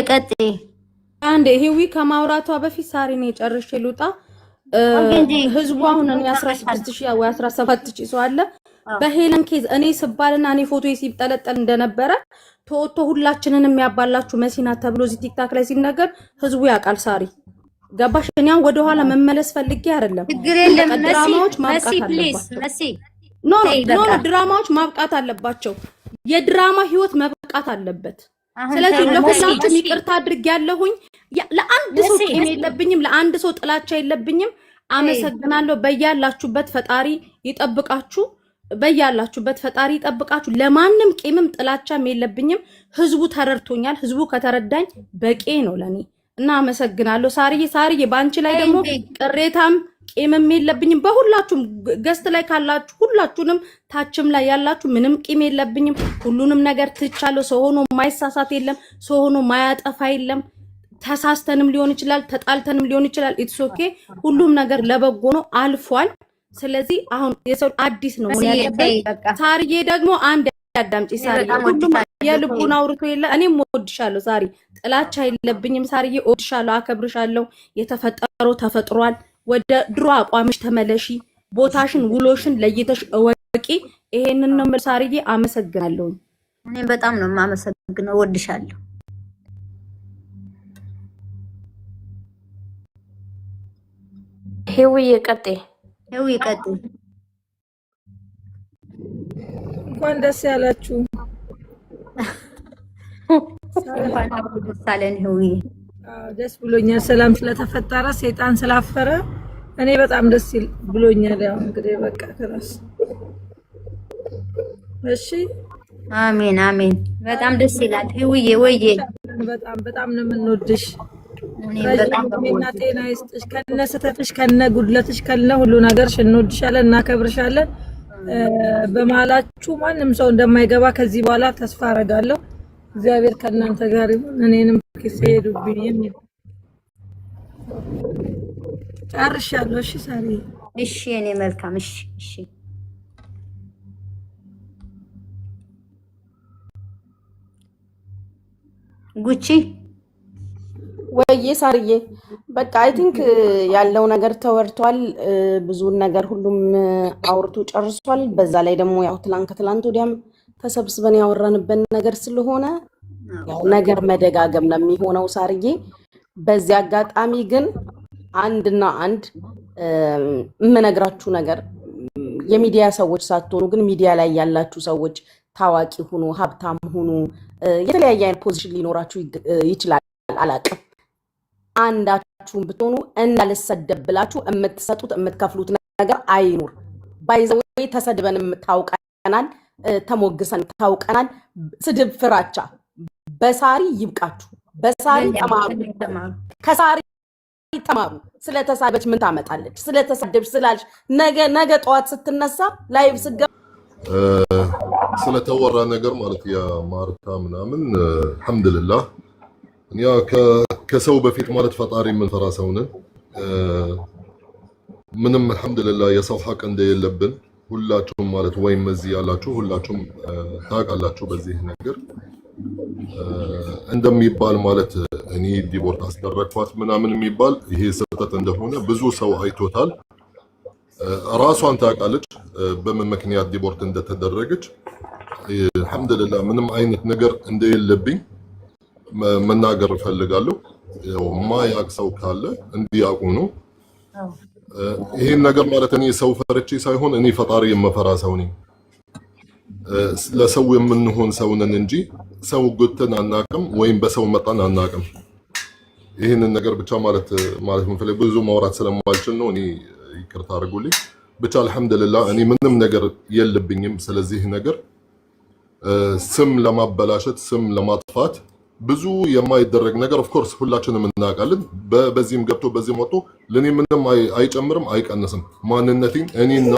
Speaker 6: ቀጤ
Speaker 11: አንዴ ሂዊ ከማውራቷ በፊት ሳሪን የጨርሼ ልውጣ። ህዝቡ አሁን እኔ 16000 ወይ 17000 ሰው አለ። በሄለን ኬዝ እኔ ስባልና እኔ ፎቶ ሲጠለጠል እንደነበረ ተወጥቶ ሁላችንን የሚያባላችሁ መሲና ተብሎ እዚህ ቲክታክ ላይ ሲነገር ህዝቡ ያውቃል። ሳሪ ገባሽ? እኛም ወደ ኋላ መመለስ ፈልጌ አይደለም።
Speaker 1: ችግር የለም።
Speaker 11: ድራማዎች ማብቃት አለባቸው። ኖ ድራማዎች ማብቃት አለባቸው። የድራማ ህይወት መብቃት አለበት። ስለዚህ ለሁላችሁም ይቅርታ አድርጌያለሁኝ። ለአንድ ሰው ቂም የለብኝም፣ ለአንድ ሰው ጥላቻ የለብኝም። አመሰግናለሁ። በያላችሁበት ፈጣሪ ይጠብቃችሁ። ለማንም ቂምም ጥላቻም የለብኝም። ህዝቡ ተረድቶኛል። ህዝቡ ከተረዳኝ በቂ ነው ለኔ እና አመሰግናለሁ። ሳርዬ በአንቺ ላይ ደግሞ ቅሬታም ቂምም የለብኝም። በሁላችሁም ገስት ላይ ካላችሁ ሁላችሁንም ታችም ላይ ያላችሁ ምንም ቂም የለብኝም። ሁሉንም ነገር ትቻለሁ። ሰው ሆኖ ማይሳሳት የለም። ሰው ሆኖ ማያጠፋ የለም። ተሳስተንም ሊሆን ይችላል፣ ተጣልተንም ሊሆን ይችላል። ኢትስ ኦኬ። ሁሉም ነገር ለበጎ ነው፣ አልፏል። ስለዚህ አሁን የሰው አዲስ ነው ያለበት። ሳርዬ ደግሞ አንድ ያዳምጪ። ሳርዬ ሁሉም የልቡን አውርቶ የለ። እኔም እወድሻለሁ ሳሪ፣ ጥላቻ የለብኝም። ሳርዬ እወድሻለሁ፣ አከብርሻለሁ። የተፈጠረው ተፈጥሯል። ወደ ድሮ አቋምሽ ተመለሺ። ቦታሽን ውሎሽን ለይተሽ እወቂ። ይሄንን ነው ሳርዬ። አመሰግናለሁ።
Speaker 1: እኔም በጣም ነው የማመሰግነው። እወድሻለሁ።
Speaker 6: ሂዊ ቀጤ
Speaker 13: እንኳን ደስ ያላችሁ።
Speaker 1: ደስ አለን ሂዊ።
Speaker 13: ደስ ብሎኛል። ሰላም ስለተፈጠረ ሰይጣን ስላፈረ እኔ በጣም ደስ ብሎኛል። ያው እንግዲህ በቃ ከራስ እሺ።
Speaker 1: አሜን። በጣም ደስ ይላል ሂዊዬ። ወይዬ
Speaker 13: በጣም ነው የምንወድሽ። ረጅም እድሜና ጤና ይስጥሽ። ከነ ስህተትሽ ከነ ጉድለትሽ ከነ ሁሉ ነገርሽ እንወድሻለን፣ እናከብርሻለን። በመሀላችሁ ማንም ሰው እንደማይገባ ከዚህ በኋላ ተስፋ አደርጋለሁ። እግዚአብሔር ከእናንተ ጋር ይሁን። እኔንም ኪስ ሄዱብኝ ጨርሻለሁ። እሺ ሳሪ።
Speaker 1: እሺ እኔ መልካም። እሺ እሺ ጉቺ
Speaker 2: ወይዬ ሳርዬ በቃ አይ ቲንክ ያለው ነገር ተወርቷል። ብዙውን ነገር ሁሉም አውርቶ ጨርሷል። በዛ ላይ ደግሞ ያው ከትላንት ወዲያም ተሰብስበን ያወራንበት ነገር ስለሆነ ያው ነገር መደጋገም ነው የሚሆነው ሳርዬ። በዚህ አጋጣሚ ግን አንድና አንድ የምነግራችሁ ነገር የሚዲያ ሰዎች ሳትሆኑ ግን ሚዲያ ላይ ያላችሁ ሰዎች ታዋቂ ሁኑ፣ ሀብታም ሁኑ፣ የተለያየ አይነት ፖዚሽን ሊኖራችሁ ይችላል፣ አላቅም። አንዳችሁን ብትሆኑ እንዳልሰደብ ብላችሁ የምትሰጡት የምትከፍሉት ነገር አይኑር። ባይዘዌ ተሰድበንም ታውቀናል፣ ተሞግሰን ታውቀናል። ስድብ ፍራቻ በሳሪ ይብቃችሁ። በሳሪ ተማሩ፣ ከሳሪ ተማሩ። ስለተሳደበች ምን ታመጣለች? ስለተሳደበች ስላልሽ ነገ ጠዋት ስትነሳ ላይቭ ስገባ
Speaker 12: ስለተወራ ነገር ማለት የማርታ ምናምን አልሐምዱሊላህ እኛ ከሰው በፊት ማለት ፈጣሪ የምንፈራ ሰው ነን። ምንም አልሐምዱሊላህ የሰው ሐቅ እንደሌለብን ሁላችሁም ማለት ወይም እዚህ ያላችሁ ሁላችሁም ታውቃላችሁ። በዚህ ነገር እንደሚባል ማለት እኔ ዲቦርት አስደረግኳት ምናምን የሚባል ይሄ ስህተት እንደሆነ ብዙ ሰው አይቶታል። ራሷን ታውቃለች በምን ምክንያት ዲቦርት እንደተደረገች። አልሐምዱሊላህ ምንም አይነት ነገር እንደሌለብኝ መናገር እፈልጋለሁ። ማያውቅ ሰው ካለ እንዲያውቁ ነው። ይሄን ነገር ማለት እኔ ሰው ፈርቼ ሳይሆን እኔ ፈጣሪ የምፈራ ሰው ነኝ። ለሰው የምንሆን ሰው ነን እንጂ ሰው ጉትን አናቅም ወይም በሰው መጣን አናቅም። ይህንን ነገር ብቻ ማለት ምንፈልግ ብዙ ማውራት ስለማልችል ነው። እኔ ይቅርታ አድርጉልኝ። ብቻ አልሐምዱሊላህ እኔ ምንም ነገር የለብኝም። ስለዚህ ነገር ስም ለማበላሸት ስም ለማጥፋት ብዙ የማይደረግ ነገር ኦፍኮርስ ሁላችንም እናውቃለን። በዚህም ገብቶ በዚህም ወጥቶ ለኔ ምንም አይጨምርም አይቀንስም። ማንነቴን እኔና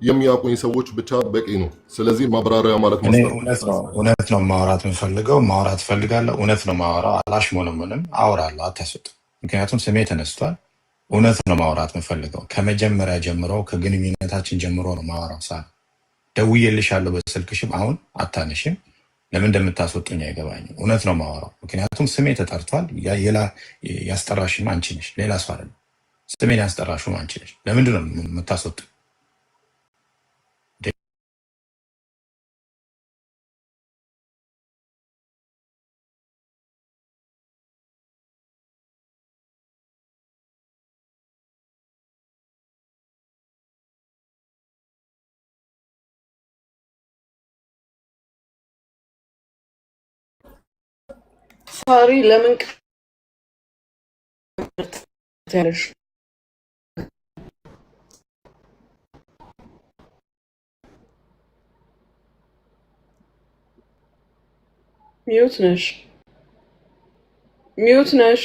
Speaker 12: የሚያውቁኝ ሰዎች ብቻ በቂ ነው። ስለዚህ ማብራሪያ ማለት
Speaker 9: እውነት ነው ማውራት የምፈልገው ማውራት ፈልጋለሁ። እውነት ነው ማውራው። አላሽሞነሙንም አወራለሁ፣ አታስወጡ። ምክንያቱም ስሜ ተነስቷል። እውነት ነው ማውራት የምፈልገው። ከመጀመሪያ ጀምሮ ከግንኙነታችን ጀምሮ ነው ማውራው። ሳ ደውዬልሻለሁ በስልክሽም አሁን አታነሽም። ለምን እንደምታስወጡኝ አይገባኝም። እውነት ነው ማወራው። ምክንያቱም ስሜ ተጠርቷል። ያስጠራሽም አንቺ ነሽ፣ ሌላ ሰው አይደለም። ስሜን ያስጠራሽም አንቺ ነሽ። ለምንድን ነው የምታስወጡኝ?
Speaker 7: ሳሪ ለምን ያለሽ ሚዩት ነሽ? ሚዩት ነሽ?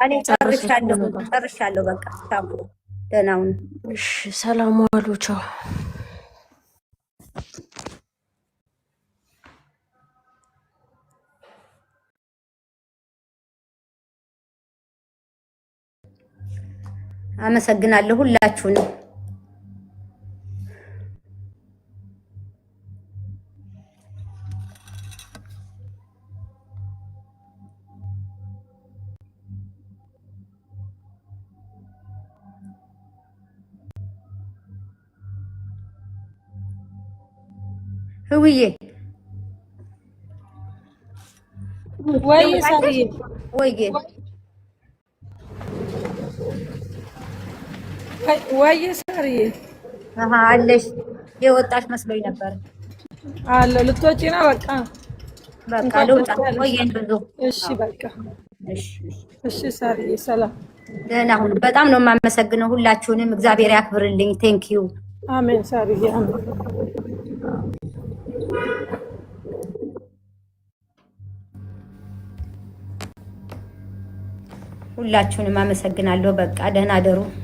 Speaker 1: እኔ ጨርሻለሁ። በቃ ታሙ ደህና ሁኑ።
Speaker 6: እሺ ሰላም ዋሉ። ቻው።
Speaker 1: አመሰግናለሁ ሁላችሁንም። ህውዬ
Speaker 13: ወይ ሳሪ
Speaker 1: ወይዬ
Speaker 13: ወይ ሳርዬ
Speaker 1: አለሽ የወጣሽ መስሎኝ ነበር።
Speaker 13: አለ ልትወጪ ነው?
Speaker 1: በቃ ልውጣ። ቆየን ብዙ።
Speaker 13: እሺ በቃ እሺ ሳርዬ ሰላም።
Speaker 1: ደህና ሁኑ። በጣም ነው የማመሰግነው ሁላችሁንም። እግዚአብሔር ያክብርልኝ። ቴንክ ዩ።
Speaker 13: አሜን ሳርዬ አሜን።
Speaker 1: ሁላችሁንም አመሰግናለሁ። በቃ ደህና ደሩ።